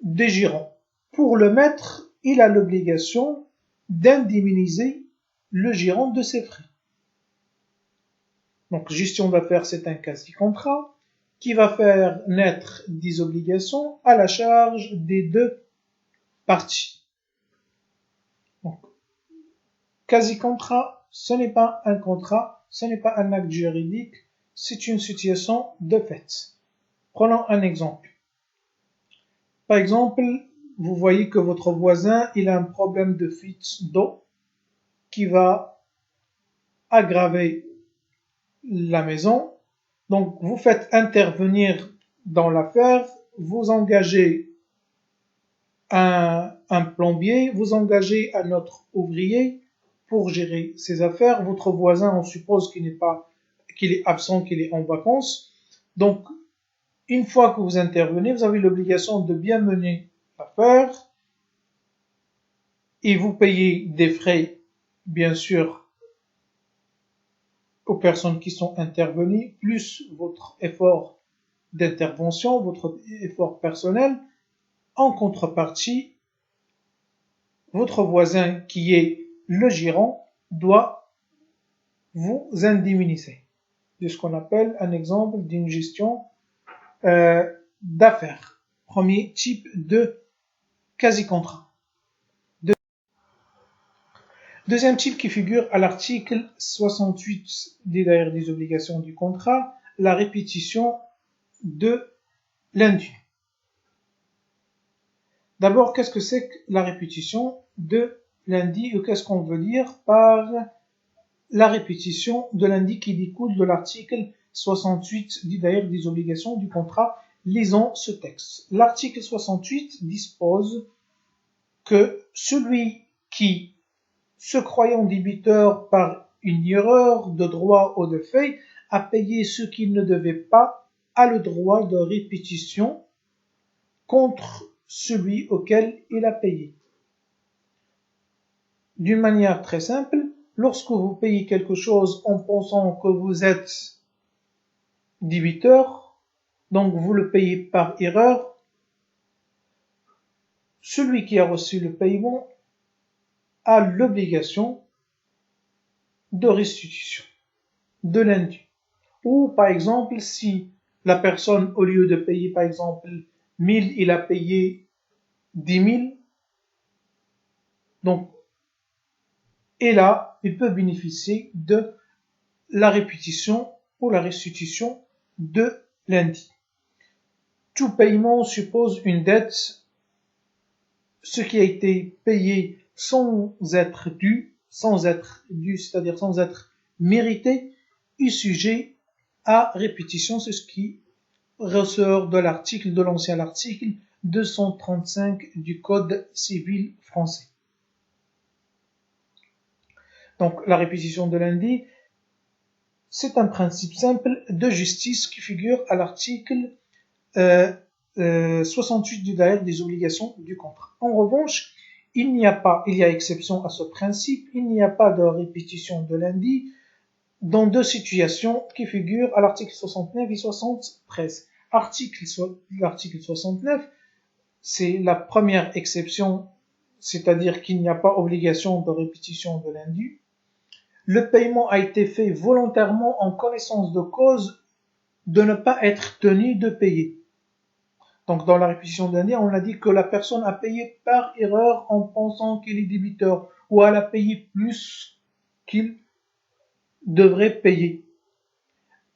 des gérants. Pour le maître, il a l'obligation d'indemniser le gérant de ses frais. Donc gestion d'affaires, c'est un quasi-contrat qui va faire naître des obligations à la charge des deux parties. Donc, quasi-contrat, ce n'est pas un contrat, ce n'est pas un acte juridique, c'est une situation de fait. Prenons un exemple. Par exemple, vous voyez que votre voisin, il a un problème de fuite d'eau qui va aggraver la maison. Donc, vous faites intervenir dans l'affaire, vous engagez un plombier, vous engagez un autre ouvrier pour gérer ses affaires. Votre voisin, on suppose qu'il est absent, qu'il est en vacances. Donc, une fois que vous intervenez, vous avez l'obligation de bien mener l'affaire et vous payez des frais, bien sûr, aux personnes qui sont intervenues, plus votre effort d'intervention, votre effort personnel. En contrepartie, votre voisin qui est le gérant doit vous indemniser. C'est ce qu'on appelle un exemple d'une gestion d'affaires. Premier type de quasi-contrat. Deuxième type qui figure à l'article 68 des obligations du contrat, la répétition de l'indu. D'abord, qu'est-ce que c'est que la répétition de l'indu ou qu'est-ce qu'on veut dire par la répétition de l'indu qui découle de l'article 68 des obligations du contrat? Lisons ce texte. L'article 68 dispose que celui qui, se croyant débiteur par une erreur de droit ou de fait, a payé ce qu'il ne devait pas, a le droit de répétition contre celui auquel il a payé. D'une manière très simple, lorsque vous payez quelque chose en pensant que vous êtes débiteur, donc vous le payez par erreur, celui qui a reçu le paiement a l'obligation de restitution de l'indu. Ou par exemple, si la personne, au lieu de payer par exemple 1000, il a payé 10 000, donc, et là, il peut bénéficier de la répétition ou la restitution de l'indu. Tout paiement suppose une dette, ce qui a été payé sans être dû, c'est-à-dire sans être mérité, est sujet à répétition. C'est ce qui ressort de l'ancien article 235 du Code civil français. Donc, la répétition de l'indu, c'est un principe simple de justice qui figure à l'article 68 du DAER des obligations du contrat. En revanche, il y a exception à ce principe, il n'y a pas de répétition de l'indu dans deux situations qui figurent à l'article 69 et 73. L'article 69, c'est la première exception, c'est-à-dire qu'il n'y a pas obligation de répétition de l'indu. Le paiement a été fait volontairement en connaissance de cause de ne pas être tenu de payer. Donc dans la répétition de l'indu, on a dit que la personne a payé par erreur en pensant qu'il est débiteur ou elle a payé plus qu'il devrait payer.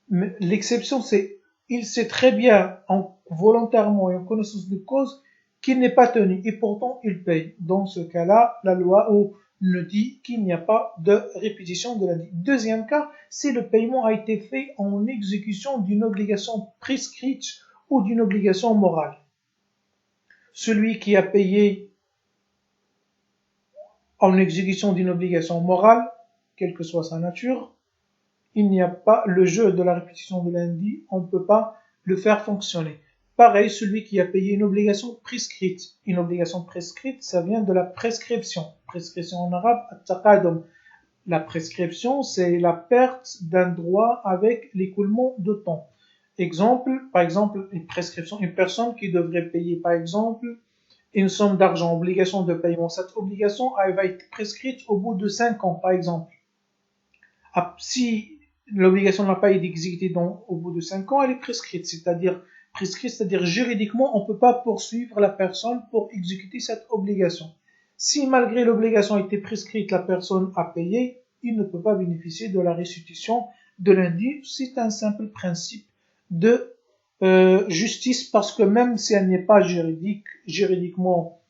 Mais l'exception, c'est il sait très bien volontairement et en connaissance de cause qu'il n'est pas tenu et pourtant il paye. Dans ce cas-là, la loi ou ne dit qu'il n'y a pas de répétition de lundi. Deuxième cas, si le paiement a été fait en exécution d'une obligation prescrite ou d'une obligation morale. Celui qui a payé en exécution d'une obligation morale, quelle que soit sa nature, il n'y a pas le jeu de la répétition de lundi, on ne peut pas le faire fonctionner. Pareil, celui qui a payé une obligation prescrite. Une obligation prescrite, ça vient de la prescription. Prescription en arabe, at-taqadum. La prescription, c'est la perte d'un droit avec l'écoulement de temps. Par exemple, une prescription, une personne qui devrait payer, par exemple, une somme d'argent, obligation de paiement. Cette obligation, elle va être prescrite au bout de 5 ans, par exemple. Si l'obligation n'a pas été exécutée au bout de 5 ans, elle est prescrite, c'est-à-dire juridiquement, on ne peut pas poursuivre la personne pour exécuter cette obligation. Si malgré l'obligation a été prescrite, la personne a payé, il ne peut pas bénéficier de la restitution de l'indu. C'est un simple principe de justice, parce que même si elle n'est pas juridiquement,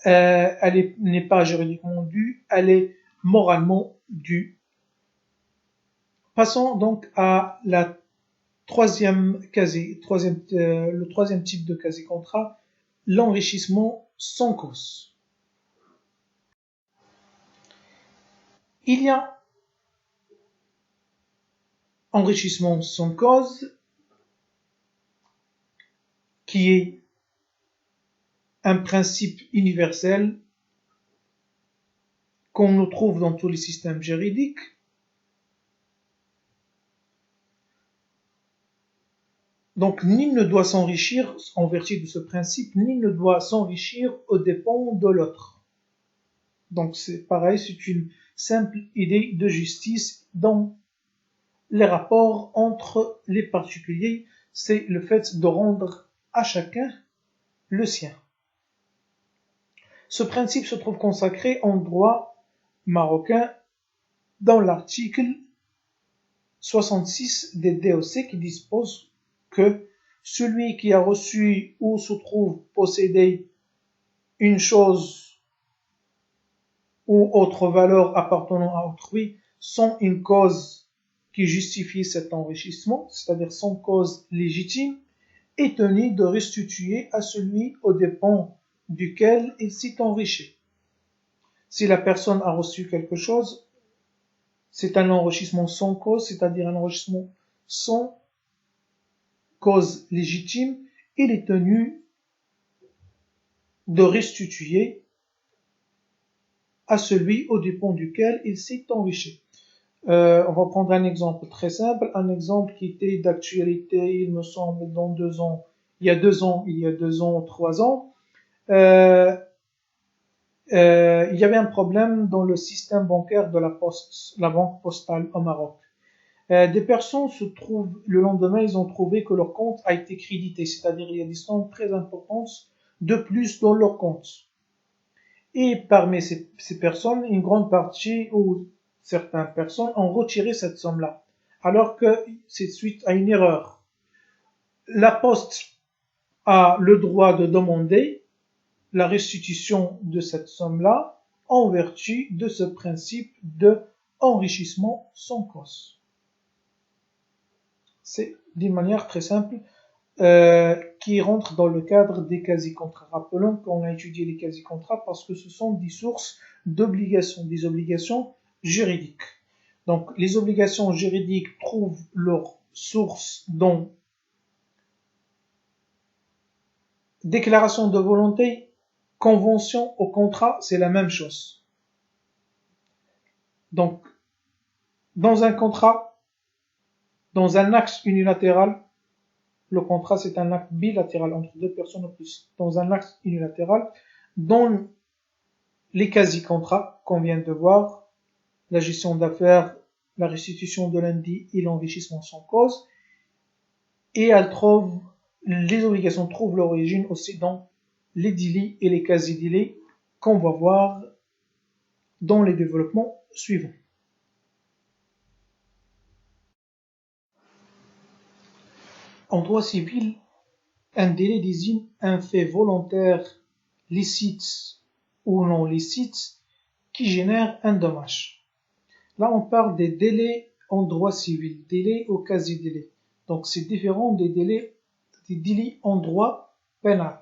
n'est pas juridiquement due, elle est moralement due. Passons donc à le troisième type de quasi-contrat, l'enrichissement sans cause. Il y a enrichissement sans cause qui est un principe universel qu'on nous trouve dans tous les systèmes juridiques. Donc, nul ne doit s'enrichir en vertu de ce principe, nul ne doit s'enrichir aux dépens de l'autre. Donc, c'est pareil, c'est une simple idée de justice dans les rapports entre les particuliers, c'est le fait de rendre à chacun le sien. Ce principe se trouve consacré en droit marocain dans l'article 66 des DOC qui dispose que celui qui a reçu ou se trouve posséder une chose ou autre valeur appartenant à autrui sans une cause qui justifie cet enrichissement, c'est-à-dire sans cause légitime, est tenu de restituer à celui aux dépens duquel il s'est enrichi. Si la personne a reçu quelque chose, c'est un enrichissement sans cause, c'est-à-dire un enrichissement sans cause légitime, il est tenu de restituer à celui aux dépens duquel il s'est enrichi. On va prendre un exemple très simple, un exemple qui était d'actualité, il me semble, il y a 3 ans. Il y avait un problème dans le système bancaire de la Poste, la banque postale au Maroc. Des personnes le lendemain, ils ont trouvé que leur compte a été crédité, c'est-à-dire il y a des sommes très importantes de plus dans leur compte. Et parmi ces personnes, une grande partie ou certaines personnes ont retiré cette somme-là, alors que c'est suite à une erreur. La Poste a le droit de demander la restitution de cette somme-là en vertu de ce principe de enrichissement sans cause. C'est d'une manière très simple qui rentre dans le cadre des quasi-contrats. Rappelons qu'on a étudié les quasi-contrats parce que ce sont des sources d'obligations, des obligations juridiques. Donc les obligations juridiques trouvent leur source dans déclaration de volonté, convention au contrat, c'est la même chose. Donc, dans un contrat, dans un acte unilatéral, le contrat c'est un acte bilatéral entre deux personnes ou plus. Dans un acte unilatéral, dans les quasi-contrats qu'on vient de voir, la gestion d'affaires, la restitution de l'indu et l'enrichissement sans cause, et les obligations trouvent l'origine aussi dans les délits et les quasi-délits qu'on va voir dans les développements suivants. En droit civil, un délai désigne un fait volontaire licite ou non licite qui génère un dommage. Là, on parle des délais en droit civil, délais au quasi-délai. Donc, c'est différent des délais en droit pénal.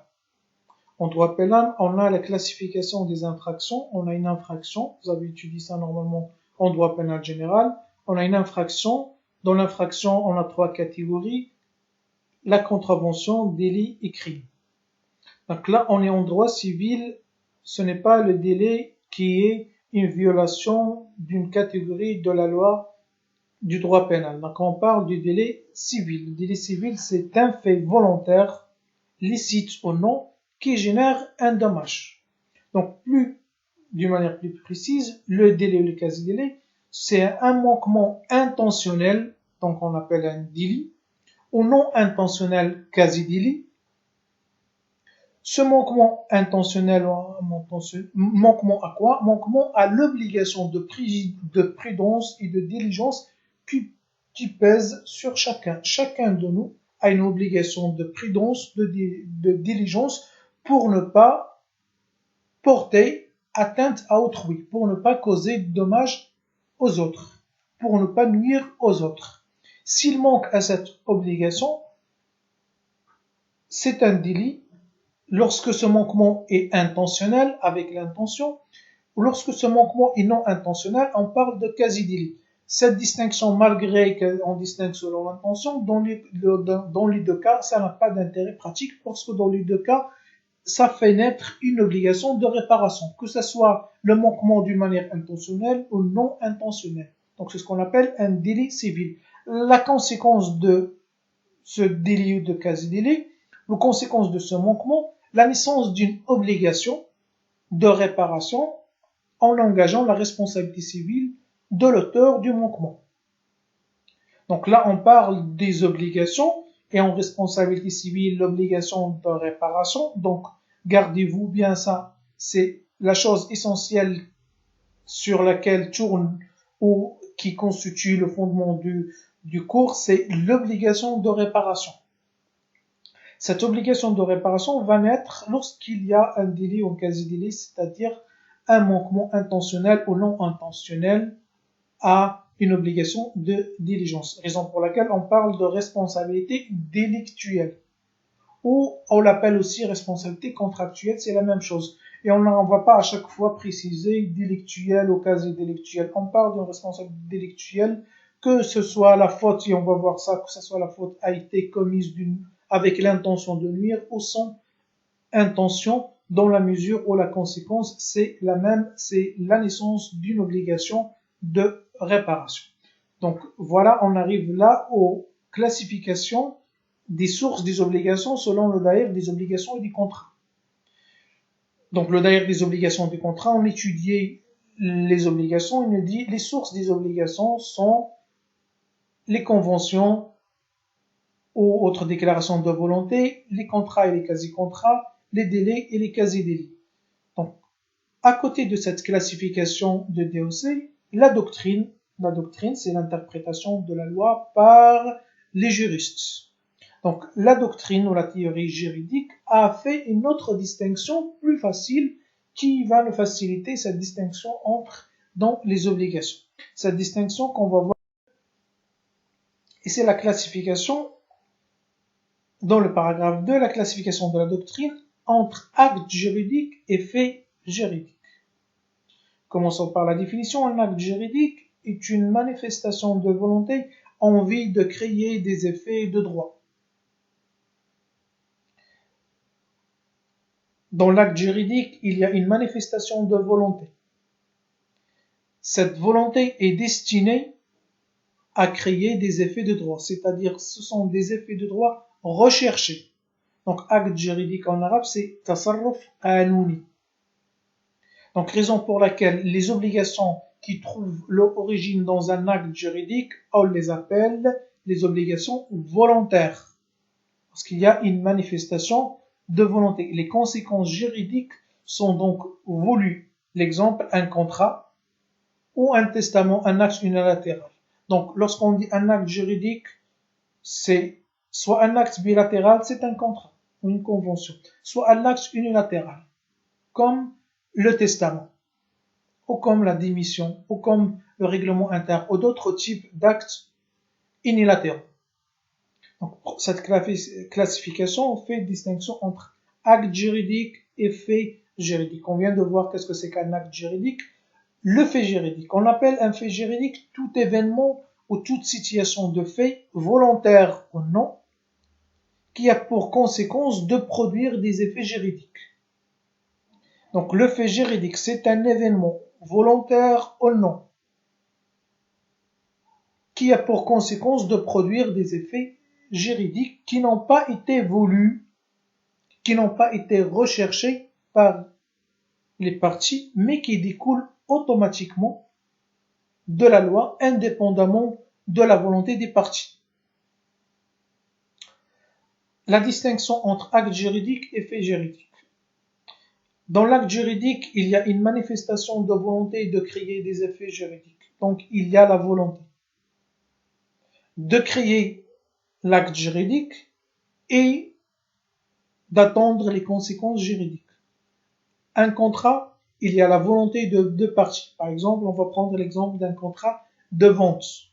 En droit pénal, on a la classification des infractions. On a une infraction, vous avez étudié ça normalement en droit pénal général. On a une infraction. Dans l'infraction, on a 3 catégories. La contravention, délit et crime. Donc là, on est en droit civil. Ce n'est pas le délai qui est une violation d'une catégorie de la loi du droit pénal. Donc on parle du délai civil. Le délai civil, c'est un fait volontaire, licite ou non, qui génère un dommage. Donc d'une manière plus précise, le délai ou le quasi-délai, c'est un manquement intentionnel, donc on appelle un délit, ou non intentionnel quasi-délit. Ce manquement intentionnel, manquement à quoi? Manquement à l'obligation de prudence et de diligence qui pèse sur chacun. Chacun de nous a une obligation de prudence, de diligence pour ne pas porter atteinte à autrui, pour ne pas causer de dommages aux autres, pour ne pas nuire aux autres. S'il manque à cette obligation, c'est un délit lorsque ce manquement est intentionnel, avec l'intention, ou lorsque ce manquement est non intentionnel, on parle de quasi-délit. Cette distinction, malgré qu'on distingue selon l'intention, dans les deux cas, ça n'a pas d'intérêt pratique, parce que dans les deux cas, ça fait naître une obligation de réparation, que ce soit le manquement d'une manière intentionnelle ou non intentionnelle. Donc c'est ce qu'on appelle un délit civil. La conséquence de ce délit ou de quasi-délit, la conséquence de ce manquement, la naissance d'une obligation de réparation en engageant la responsabilité civile de l'auteur du manquement. Donc là, on parle des obligations et en responsabilité civile, l'obligation de réparation. Donc, gardez-vous bien ça. C'est la chose essentielle sur laquelle tourne ou qui constitue le fondement du cours, c'est l'obligation de réparation. Cette obligation de réparation va naître lorsqu'il y a un délit ou un quasi-délit, c'est-à-dire un manquement intentionnel ou non intentionnel à une obligation de diligence. Raison pour laquelle on parle de responsabilité délictuelle. Ou on l'appelle aussi responsabilité contractuelle, c'est la même chose. Et on ne va pas à chaque fois préciser délictuelle ou quasi-délictuelle. On parle d'une responsabilité délictuelle, que ce soit la faute, et on va voir ça, que ce soit la faute a été commise avec l'intention de nuire ou sans intention, dans la mesure où la conséquence c'est la même, c'est la naissance d'une obligation de réparation. Donc voilà, on arrive là aux classifications des sources des obligations selon le daïr des obligations et des contrats. Donc le daïr des obligations et des contrats, on étudiait les obligations, il nous dit les sources des obligations sont les conventions ou autres déclarations de volonté, les contrats et les quasi-contrats, les délais et les quasi-délits. Donc, à côté de cette classification de DOC, la doctrine, c'est l'interprétation de la loi par les juristes. Donc, la doctrine ou la théorie juridique a fait une autre distinction plus facile qui va nous faciliter cette distinction dans les obligations. Cette distinction qu'on va voir, et c'est la classification dans le paragraphe 2, la classification de la doctrine entre acte juridique et fait juridique. Commençons par la définition. Un acte juridique est une manifestation de volonté en vue de créer des effets de droit. Dans l'acte juridique, il y a une manifestation de volonté. Cette volonté est destinée à créer des effets de droit, c'est-à-dire ce sont des effets de droit recherchés. Donc, acte juridique en arabe, c'est tasarruf anouni. Donc, raison pour laquelle les obligations qui trouvent leur origine dans un acte juridique, on les appelle les obligations volontaires. Parce qu'il y a une manifestation de volonté. Les conséquences juridiques sont donc voulues. L'exemple, un contrat ou un testament, un acte unilatéral. Donc, lorsqu'on dit un acte juridique, c'est soit un acte bilatéral, c'est un contrat ou une convention, soit un acte unilatéral, comme le testament. ou comme la démission, ou comme le règlement interne, ou d'autres types d'actes unilatéraux. Donc, cette classification fait distinction entre acte juridique et fait juridique. On vient de voir qu'est-ce que c'est qu'un acte juridique. Le fait juridique. On appelle un fait juridique tout événement ou toute situation de fait, volontaire ou non, qui a pour conséquence de produire des effets juridiques. Donc le fait juridique, c'est un événement, volontaire ou non, qui a pour conséquence de produire des effets juridiques qui n'ont pas été voulus, qui n'ont pas été recherchés par les parties, mais qui découlent automatiquement de la loi, indépendamment de la volonté des parties. La distinction entre acte juridique et fait juridique. Dans l'acte juridique, il y a une manifestation de volonté de créer des effets juridiques. Donc, il y a la volonté de créer l'acte juridique et d'attendre les conséquences juridiques. Un contrat, il y a la volonté de deux parties. Par exemple, on va prendre l'exemple d'un contrat de vente.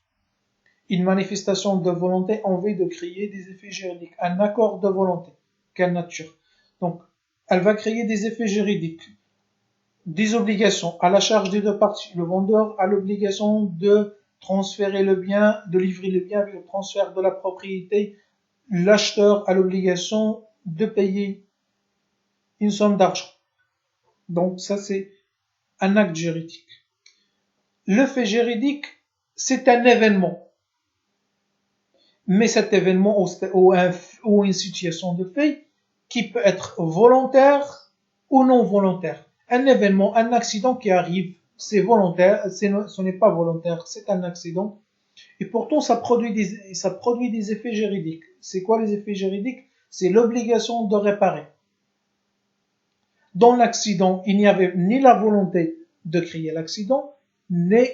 Une manifestation de volonté en vue de créer des effets juridiques. Un accord de volonté. Quelle nature? Donc, elle va créer des effets juridiques. Des obligations à la charge des deux parties. Le vendeur a l'obligation de transférer le bien, de livrer le bien avec le transfert de la propriété. L'acheteur a l'obligation de payer une somme d'argent. Donc ça, c'est un acte juridique. Le fait juridique, c'est un événement. Mais cet événement ou une situation de fait qui peut être volontaire ou non volontaire. Un événement, un accident qui arrive, c'est volontaire, ce n'est pas volontaire, c'est un accident. Et pourtant, ça produit des effets juridiques. C'est quoi les effets juridiques? C'est l'obligation de réparer. Dans l'accident, il n'y avait ni la volonté de créer l'accident, ni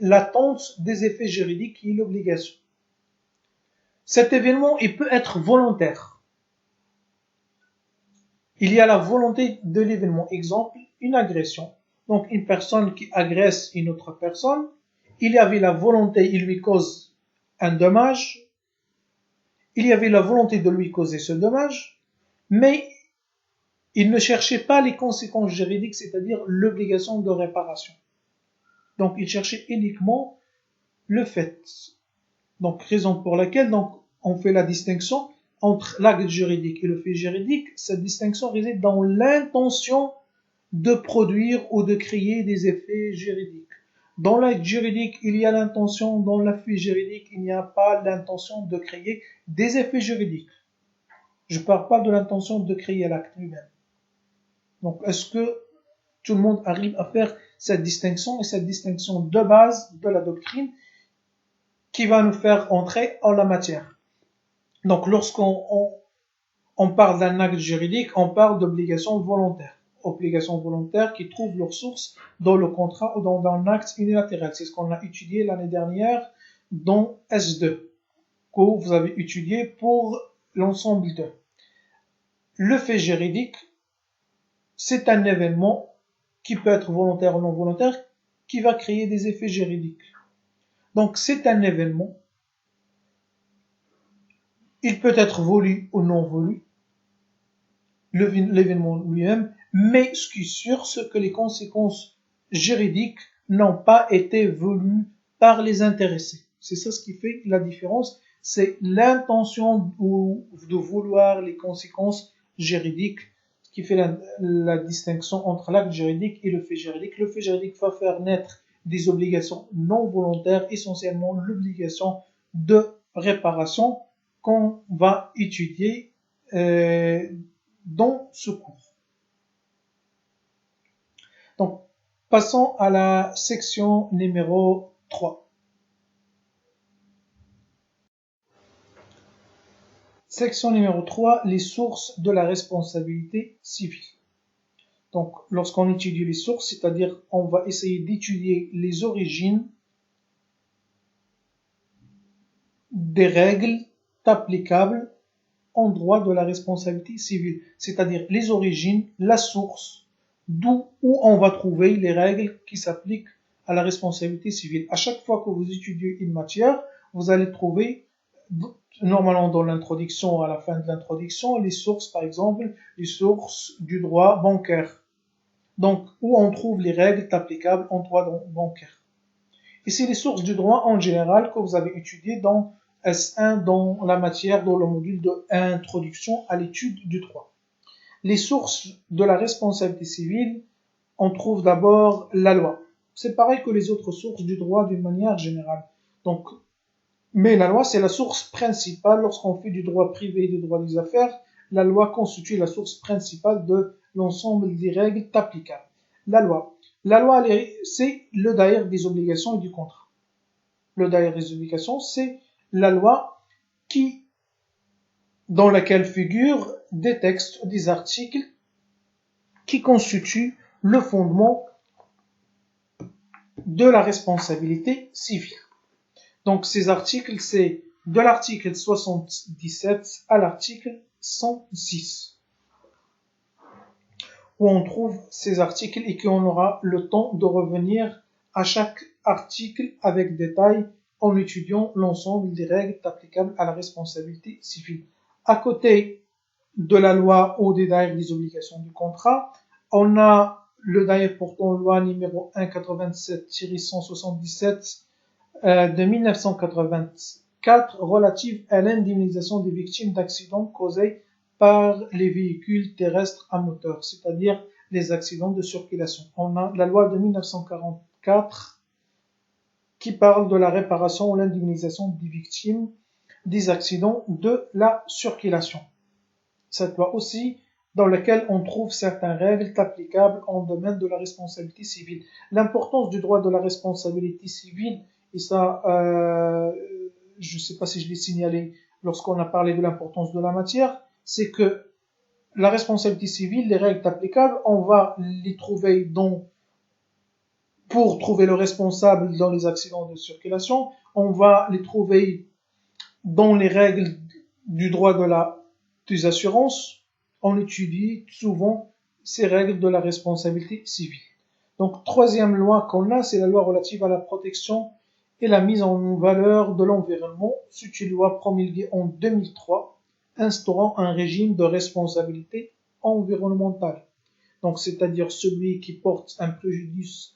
l'attente des effets juridiques qui est l'obligation. Cet événement, il peut être volontaire. Il y a la volonté de l'événement. Exemple, une agression. Donc, une personne qui agresse une autre personne, il y avait la volonté, il lui cause un dommage, il y avait la volonté de lui causer ce dommage, mais il ne cherchait pas les conséquences juridiques, c'est-à-dire l'obligation de réparation. Donc, il cherchait uniquement le fait. Donc, raison pour laquelle on fait la distinction entre l'acte juridique et le fait juridique. Cette distinction réside dans l'intention de produire ou de créer des effets juridiques. Dans l'acte juridique, il y a l'intention, dans le fait juridique, il n'y a pas l'intention de créer des effets juridiques. Je ne parle pas de l'intention de créer l'acte lui-même. Donc, est-ce que tout le monde arrive à faire cette distinction et cette distinction de base de la doctrine qui va nous faire entrer en la matière? Donc, lorsqu'on parle d'un acte juridique, on parle d'obligations volontaires. Obligations volontaires qui trouvent leur source dans le contrat ou dans un acte unilatéral. C'est ce qu'on a étudié l'année dernière dans S2, que vous avez étudié pour l'ensemble d'eux. Le fait juridique, c'est un événement qui peut être volontaire ou non volontaire, qui va créer des effets juridiques. Donc c'est un événement, il peut être voulu ou non voulu, l'événement lui-même, mais ce qui est sûr, c'est que les conséquences juridiques n'ont pas été voulues par les intéressés. C'est ça ce qui fait la différence, c'est l'intention de vouloir les conséquences juridiques, ce qui fait la distinction entre l'acte juridique et le fait juridique. Le fait juridique va faire naître des obligations non volontaires, essentiellement l'obligation de réparation qu'on va étudier dans ce cours. Donc, passons à la section numéro 3. Section numéro 3, les sources de la responsabilité civile. Donc, lorsqu'on étudie les sources, c'est-à-dire on va essayer d'étudier les origines des règles applicables en droit de la responsabilité civile, c'est-à-dire les origines, la source d'où où on va trouver les règles qui s'appliquent à la responsabilité civile. À chaque fois que vous étudiez une matière, vous allez trouver, normalement dans l'introduction, à la fin de l'introduction, les sources, par exemple, les sources du droit bancaire. Donc, où on trouve les règles applicables en droit bancaire. Ici, les sources du droit en général que vous avez étudiées dans S1, dans la matière, dans le module de introduction à l'étude du droit. Les sources de la responsabilité civile, on trouve d'abord la loi. C'est pareil que les autres sources du droit d'une manière générale. Donc, mais la loi, c'est la source principale lorsqu'on fait du droit privé et du droit des affaires. La loi constitue la source principale de l'ensemble des règles applicables. La loi. La loi, c'est le daïr des obligations et du contrat. Le daïr des obligations, c'est la loi dans laquelle figurent des textes ou des articles qui constituent le fondement de la responsabilité civile. Donc ces articles, c'est de l'article 77 à l'article 106, où on trouve ces articles et qu'on aura le temps de revenir à chaque article avec détail en étudiant l'ensemble des règles applicables à la responsabilité civile. À côté de la loi ou des daïrs des obligations du contrat, on a le daïr portant loi numéro 187-177 de 1984 relative à l'indemnisation des victimes d'accidents causés par les véhicules terrestres à moteur, c'est-à-dire les accidents de circulation. On a la loi de 1944 qui parle de la réparation ou l'indemnisation des victimes des accidents de la circulation. Cette loi aussi dans laquelle on trouve certaines règles applicables en domaine de la responsabilité civile. L'importance du droit de la responsabilité civile, et ça, je ne sais pas si je l'ai signalé lorsqu'on a parlé de l'importance de la matière, c'est que la responsabilité civile, les règles applicables, on va les trouver pour trouver le responsable dans les accidents de circulation, on va les trouver dans les règles du droit des assurances, on étudie souvent ces règles de la responsabilité civile. Donc, troisième loi qu'on a, c'est la loi relative à la protection et la mise en valeur de l'environnement. C'est une loi promulguée en 2003, instaurant un régime de responsabilité environnementale. Donc, c'est-à-dire celui qui porte un préjudice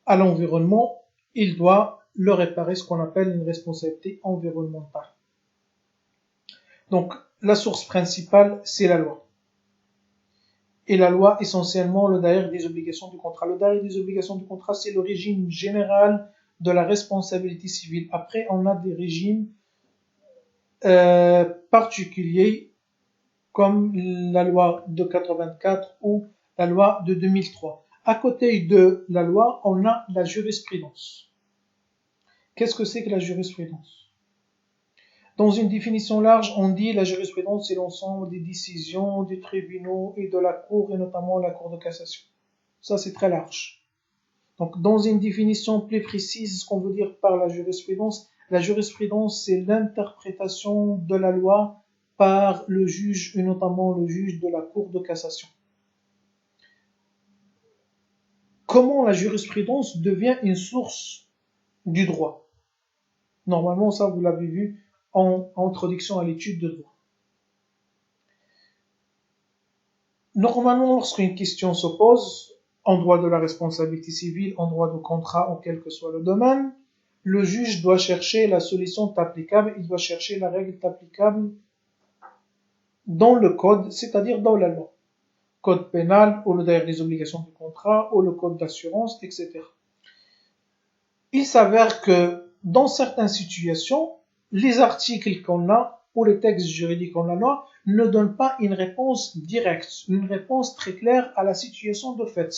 à l'environnement, il doit le réparer, ce qu'on appelle une responsabilité environnementale. Donc, la source principale, c'est la loi. Et la loi, essentiellement, le daïr des obligations du contrat. Le daïr des obligations du contrat, c'est le régime général de la responsabilité civile. Après, on a des régimes particuliers, comme la loi de 84 ou la loi de 2003. À côté de la loi, on a la jurisprudence. Qu'est-ce que c'est que la jurisprudence? Dans une définition large, on dit la jurisprudence, c'est l'ensemble des décisions des tribunaux et de la Cour, et notamment la Cour de cassation. Ça, c'est très large. Donc, dans une définition plus précise, ce qu'on veut dire par la jurisprudence, c'est l'interprétation de la loi par le juge, et notamment le juge de la Cour de cassation. Comment la jurisprudence devient une source du droit? Normalement, ça, vous l'avez vu en introduction à l'étude de droit. Normalement, lorsqu'une question se pose, en droit de la responsabilité civile, en droit de contrat, ou quel que soit le domaine, le juge doit chercher la solution applicable, il doit chercher la règle applicable dans le code, c'est-à-dire dans la loi. Code pénal, ou le daïr des obligations du contrat, ou le code d'assurance, etc. Il s'avère que dans certaines situations, les articles qu'on a ou les textes juridiques qu'on a ne donnent pas une réponse directe, une réponse très claire à la situation de fait.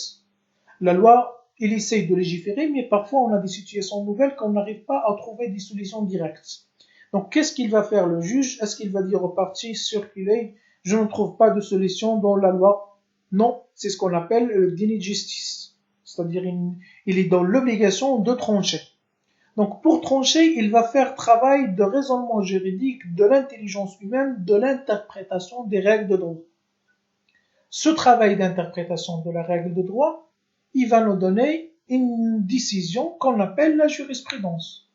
La loi, il essaye de légiférer, mais parfois on a des situations nouvelles qu'on n'arrive pas à trouver des solutions directes. Donc qu'est-ce qu'il va faire le juge? Est-ce qu'il va dire aux parties circulez, je ne trouve pas de solution dans la loi? Non, c'est ce qu'on appelle le déni de justice. C'est-à-dire il est dans l'obligation de trancher. Donc pour trancher, il va faire travail de raisonnement juridique, de l'intelligence humaine, de l'interprétation des règles de droit. Ce travail d'interprétation de la règle de droit, il va nous donner une décision qu'on appelle la jurisprudence.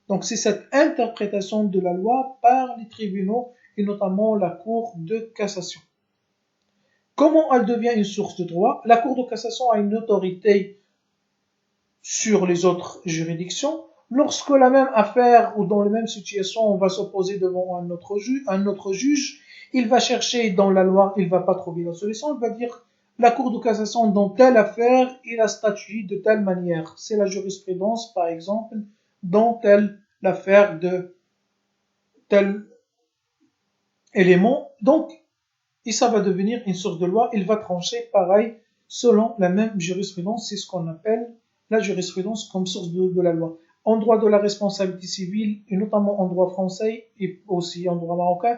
Donc c'est cette interprétation de la loi par les tribunaux et notamment la Cour de cassation. Comment elle devient une source de droit? La Cour de cassation a une autorité sur les autres juridictions. Lorsque la même affaire ou dans la même situation, on va s'opposer devant un autre juge, il va chercher dans la loi, il va pas trouver la solution, il va dire la Cour de cassation dans telle affaire, il a statué de telle manière. C'est la jurisprudence, par exemple, dans telle affaire de tel élément. Donc, et ça va devenir une source de loi, il va trancher pareil selon la même jurisprudence, c'est ce qu'on appelle la jurisprudence comme source de la loi. En droit de la responsabilité civile, et notamment en droit français et aussi en droit marocain,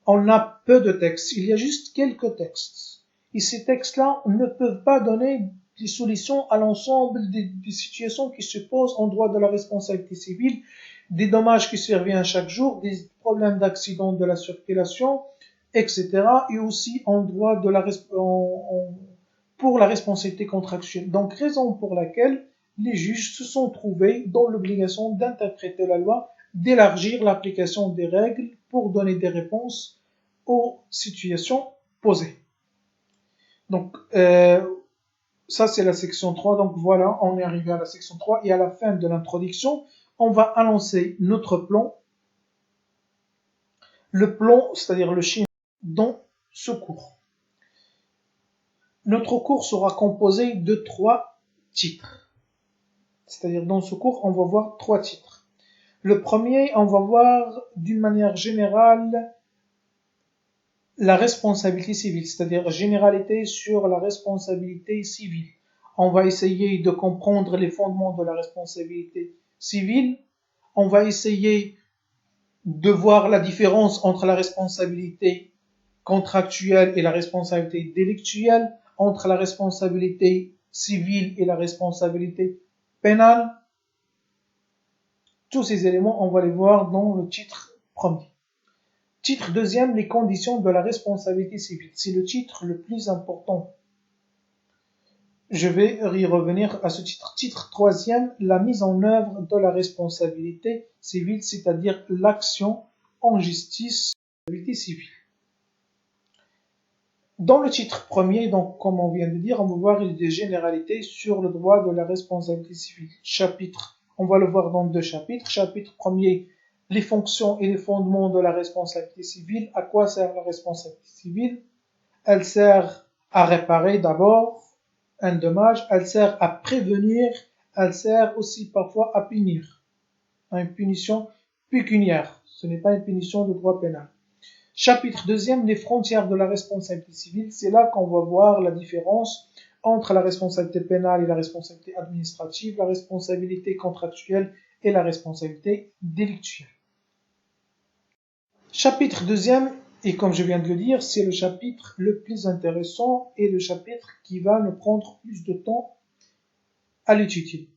on a peu de textes, il y a juste quelques textes. Et ces textes-là ne peuvent pas donner des solutions à l'ensemble des situations qui se posent en droit de la responsabilité civile, des dommages qui surviennent chaque jour, des problèmes d'accident de la circulation, etc. Et aussi en droit de la pour la responsabilité contractuelle. Donc, raison pour laquelle les juges se sont trouvés dans l'obligation d'interpréter la loi, d'élargir l'application des règles pour donner des réponses aux situations posées. Donc, ça c'est la section 3. Donc voilà, on est arrivé à la section 3 et à la fin de l'introduction, on va annoncer notre plan. Le plan, c'est-à-dire le schéma dans ce cours. Notre cours sera composé de 3 titres. C'est-à-dire dans ce cours, on va voir 3 titres. Le premier, on va voir d'une manière générale la responsabilité civile, c'est-à-dire généralité sur la responsabilité civile. On va essayer de comprendre les fondements de la responsabilité civile. On va essayer de voir la différence entre la responsabilité contractuelle et la responsabilité délictuelle, entre la responsabilité civile et la responsabilité pénale. Tous ces éléments, on va les voir dans le titre premier. Titre deuxième, les conditions de la responsabilité civile. C'est le titre le plus important. Je vais y revenir à ce titre. Titre troisième, la mise en œuvre de la responsabilité civile, c'est-à-dire l'action en justice de la responsabilité civile. Dans le titre premier, donc, comme on vient de dire, on va voir des généralités sur le droit de la responsabilité civile. Chapitre, on va le voir dans 2 chapitres. Chapitre premier, les fonctions et les fondements de la responsabilité civile. À quoi sert la responsabilité civile? Elle sert à réparer d'abord un dommage, elle sert à prévenir, elle sert aussi parfois à punir. Une punition pécuniaire, ce n'est pas une punition de droit pénal. Chapitre deuxième, les frontières de la responsabilité civile. C'est là qu'on va voir la différence entre la responsabilité pénale et la responsabilité administrative, la responsabilité contractuelle et la responsabilité délictuelle. Chapitre deuxième, et comme je viens de le dire, c'est le chapitre le plus intéressant et le chapitre qui va nous prendre plus de temps à l'étudier.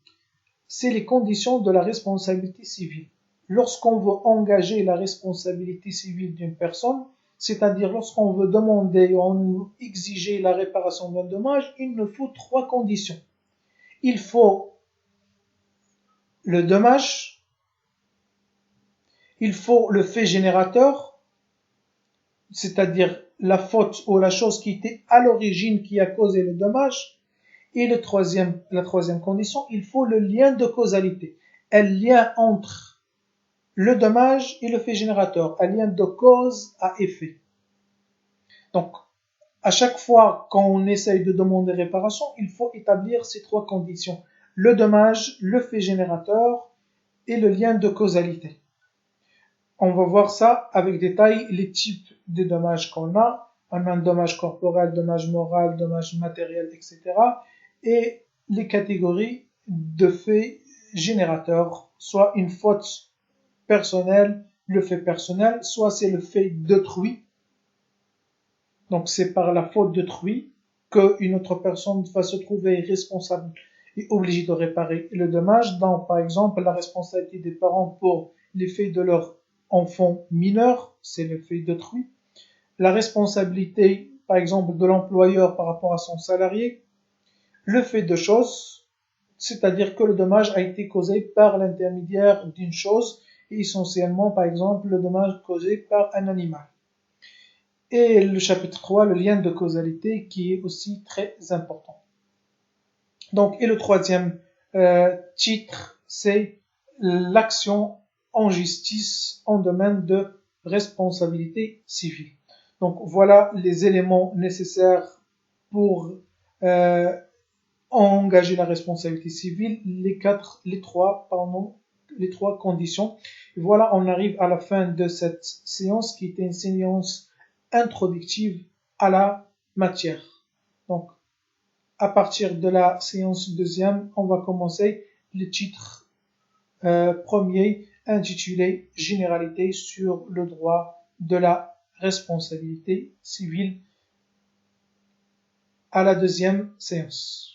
C'est les conditions de la responsabilité civile. Lorsqu'on veut engager la responsabilité civile d'une personne, c'est-à-dire lorsqu'on veut demander ou exiger la réparation d'un dommage, il nous faut 3 conditions. Il faut le dommage, il faut le fait générateur, c'est-à-dire la faute ou la chose qui était à l'origine qui a causé le dommage, et la troisième condition, il faut le lien de causalité, un lien entre le dommage et le fait générateur, un lien de cause à effet. Donc, à chaque fois qu'on essaye de demander réparation, il faut établir ces 3 conditions. Le dommage, le fait générateur et le lien de causalité. On va voir ça avec détail, les types de dommages qu'on a. On a un dommage corporel, dommage moral, dommage matériel, etc. Et les catégories de faits générateurs, soit une faute personnelle, le fait personnel, soit c'est le fait d'autrui. Donc c'est par la faute d'autrui qu'une autre personne va se trouver responsable et obligée de réparer le dommage. Donc par exemple la responsabilité des parents pour les faits de leur enfant mineur, c'est le fait d'autrui. La responsabilité par exemple de l'employeur par rapport à son salarié, le fait de chose, c'est-à-dire que le dommage a été causé par l'intermédiaire d'une chose, et essentiellement par exemple le dommage causé par un animal. Et le chapitre 3, le lien de causalité qui est aussi très important. Donc, et le troisième titre, c'est l'action en justice en domaine de responsabilité civile. Donc, voilà les éléments nécessaires pour engager la responsabilité civile, les trois conditions. Et voilà, on arrive à la fin de cette séance qui était une séance introductive à la matière. Donc, à partir de la séance deuxième, on va commencer le titre premier intitulé Généralité sur le droit de la responsabilité civile à la deuxième séance.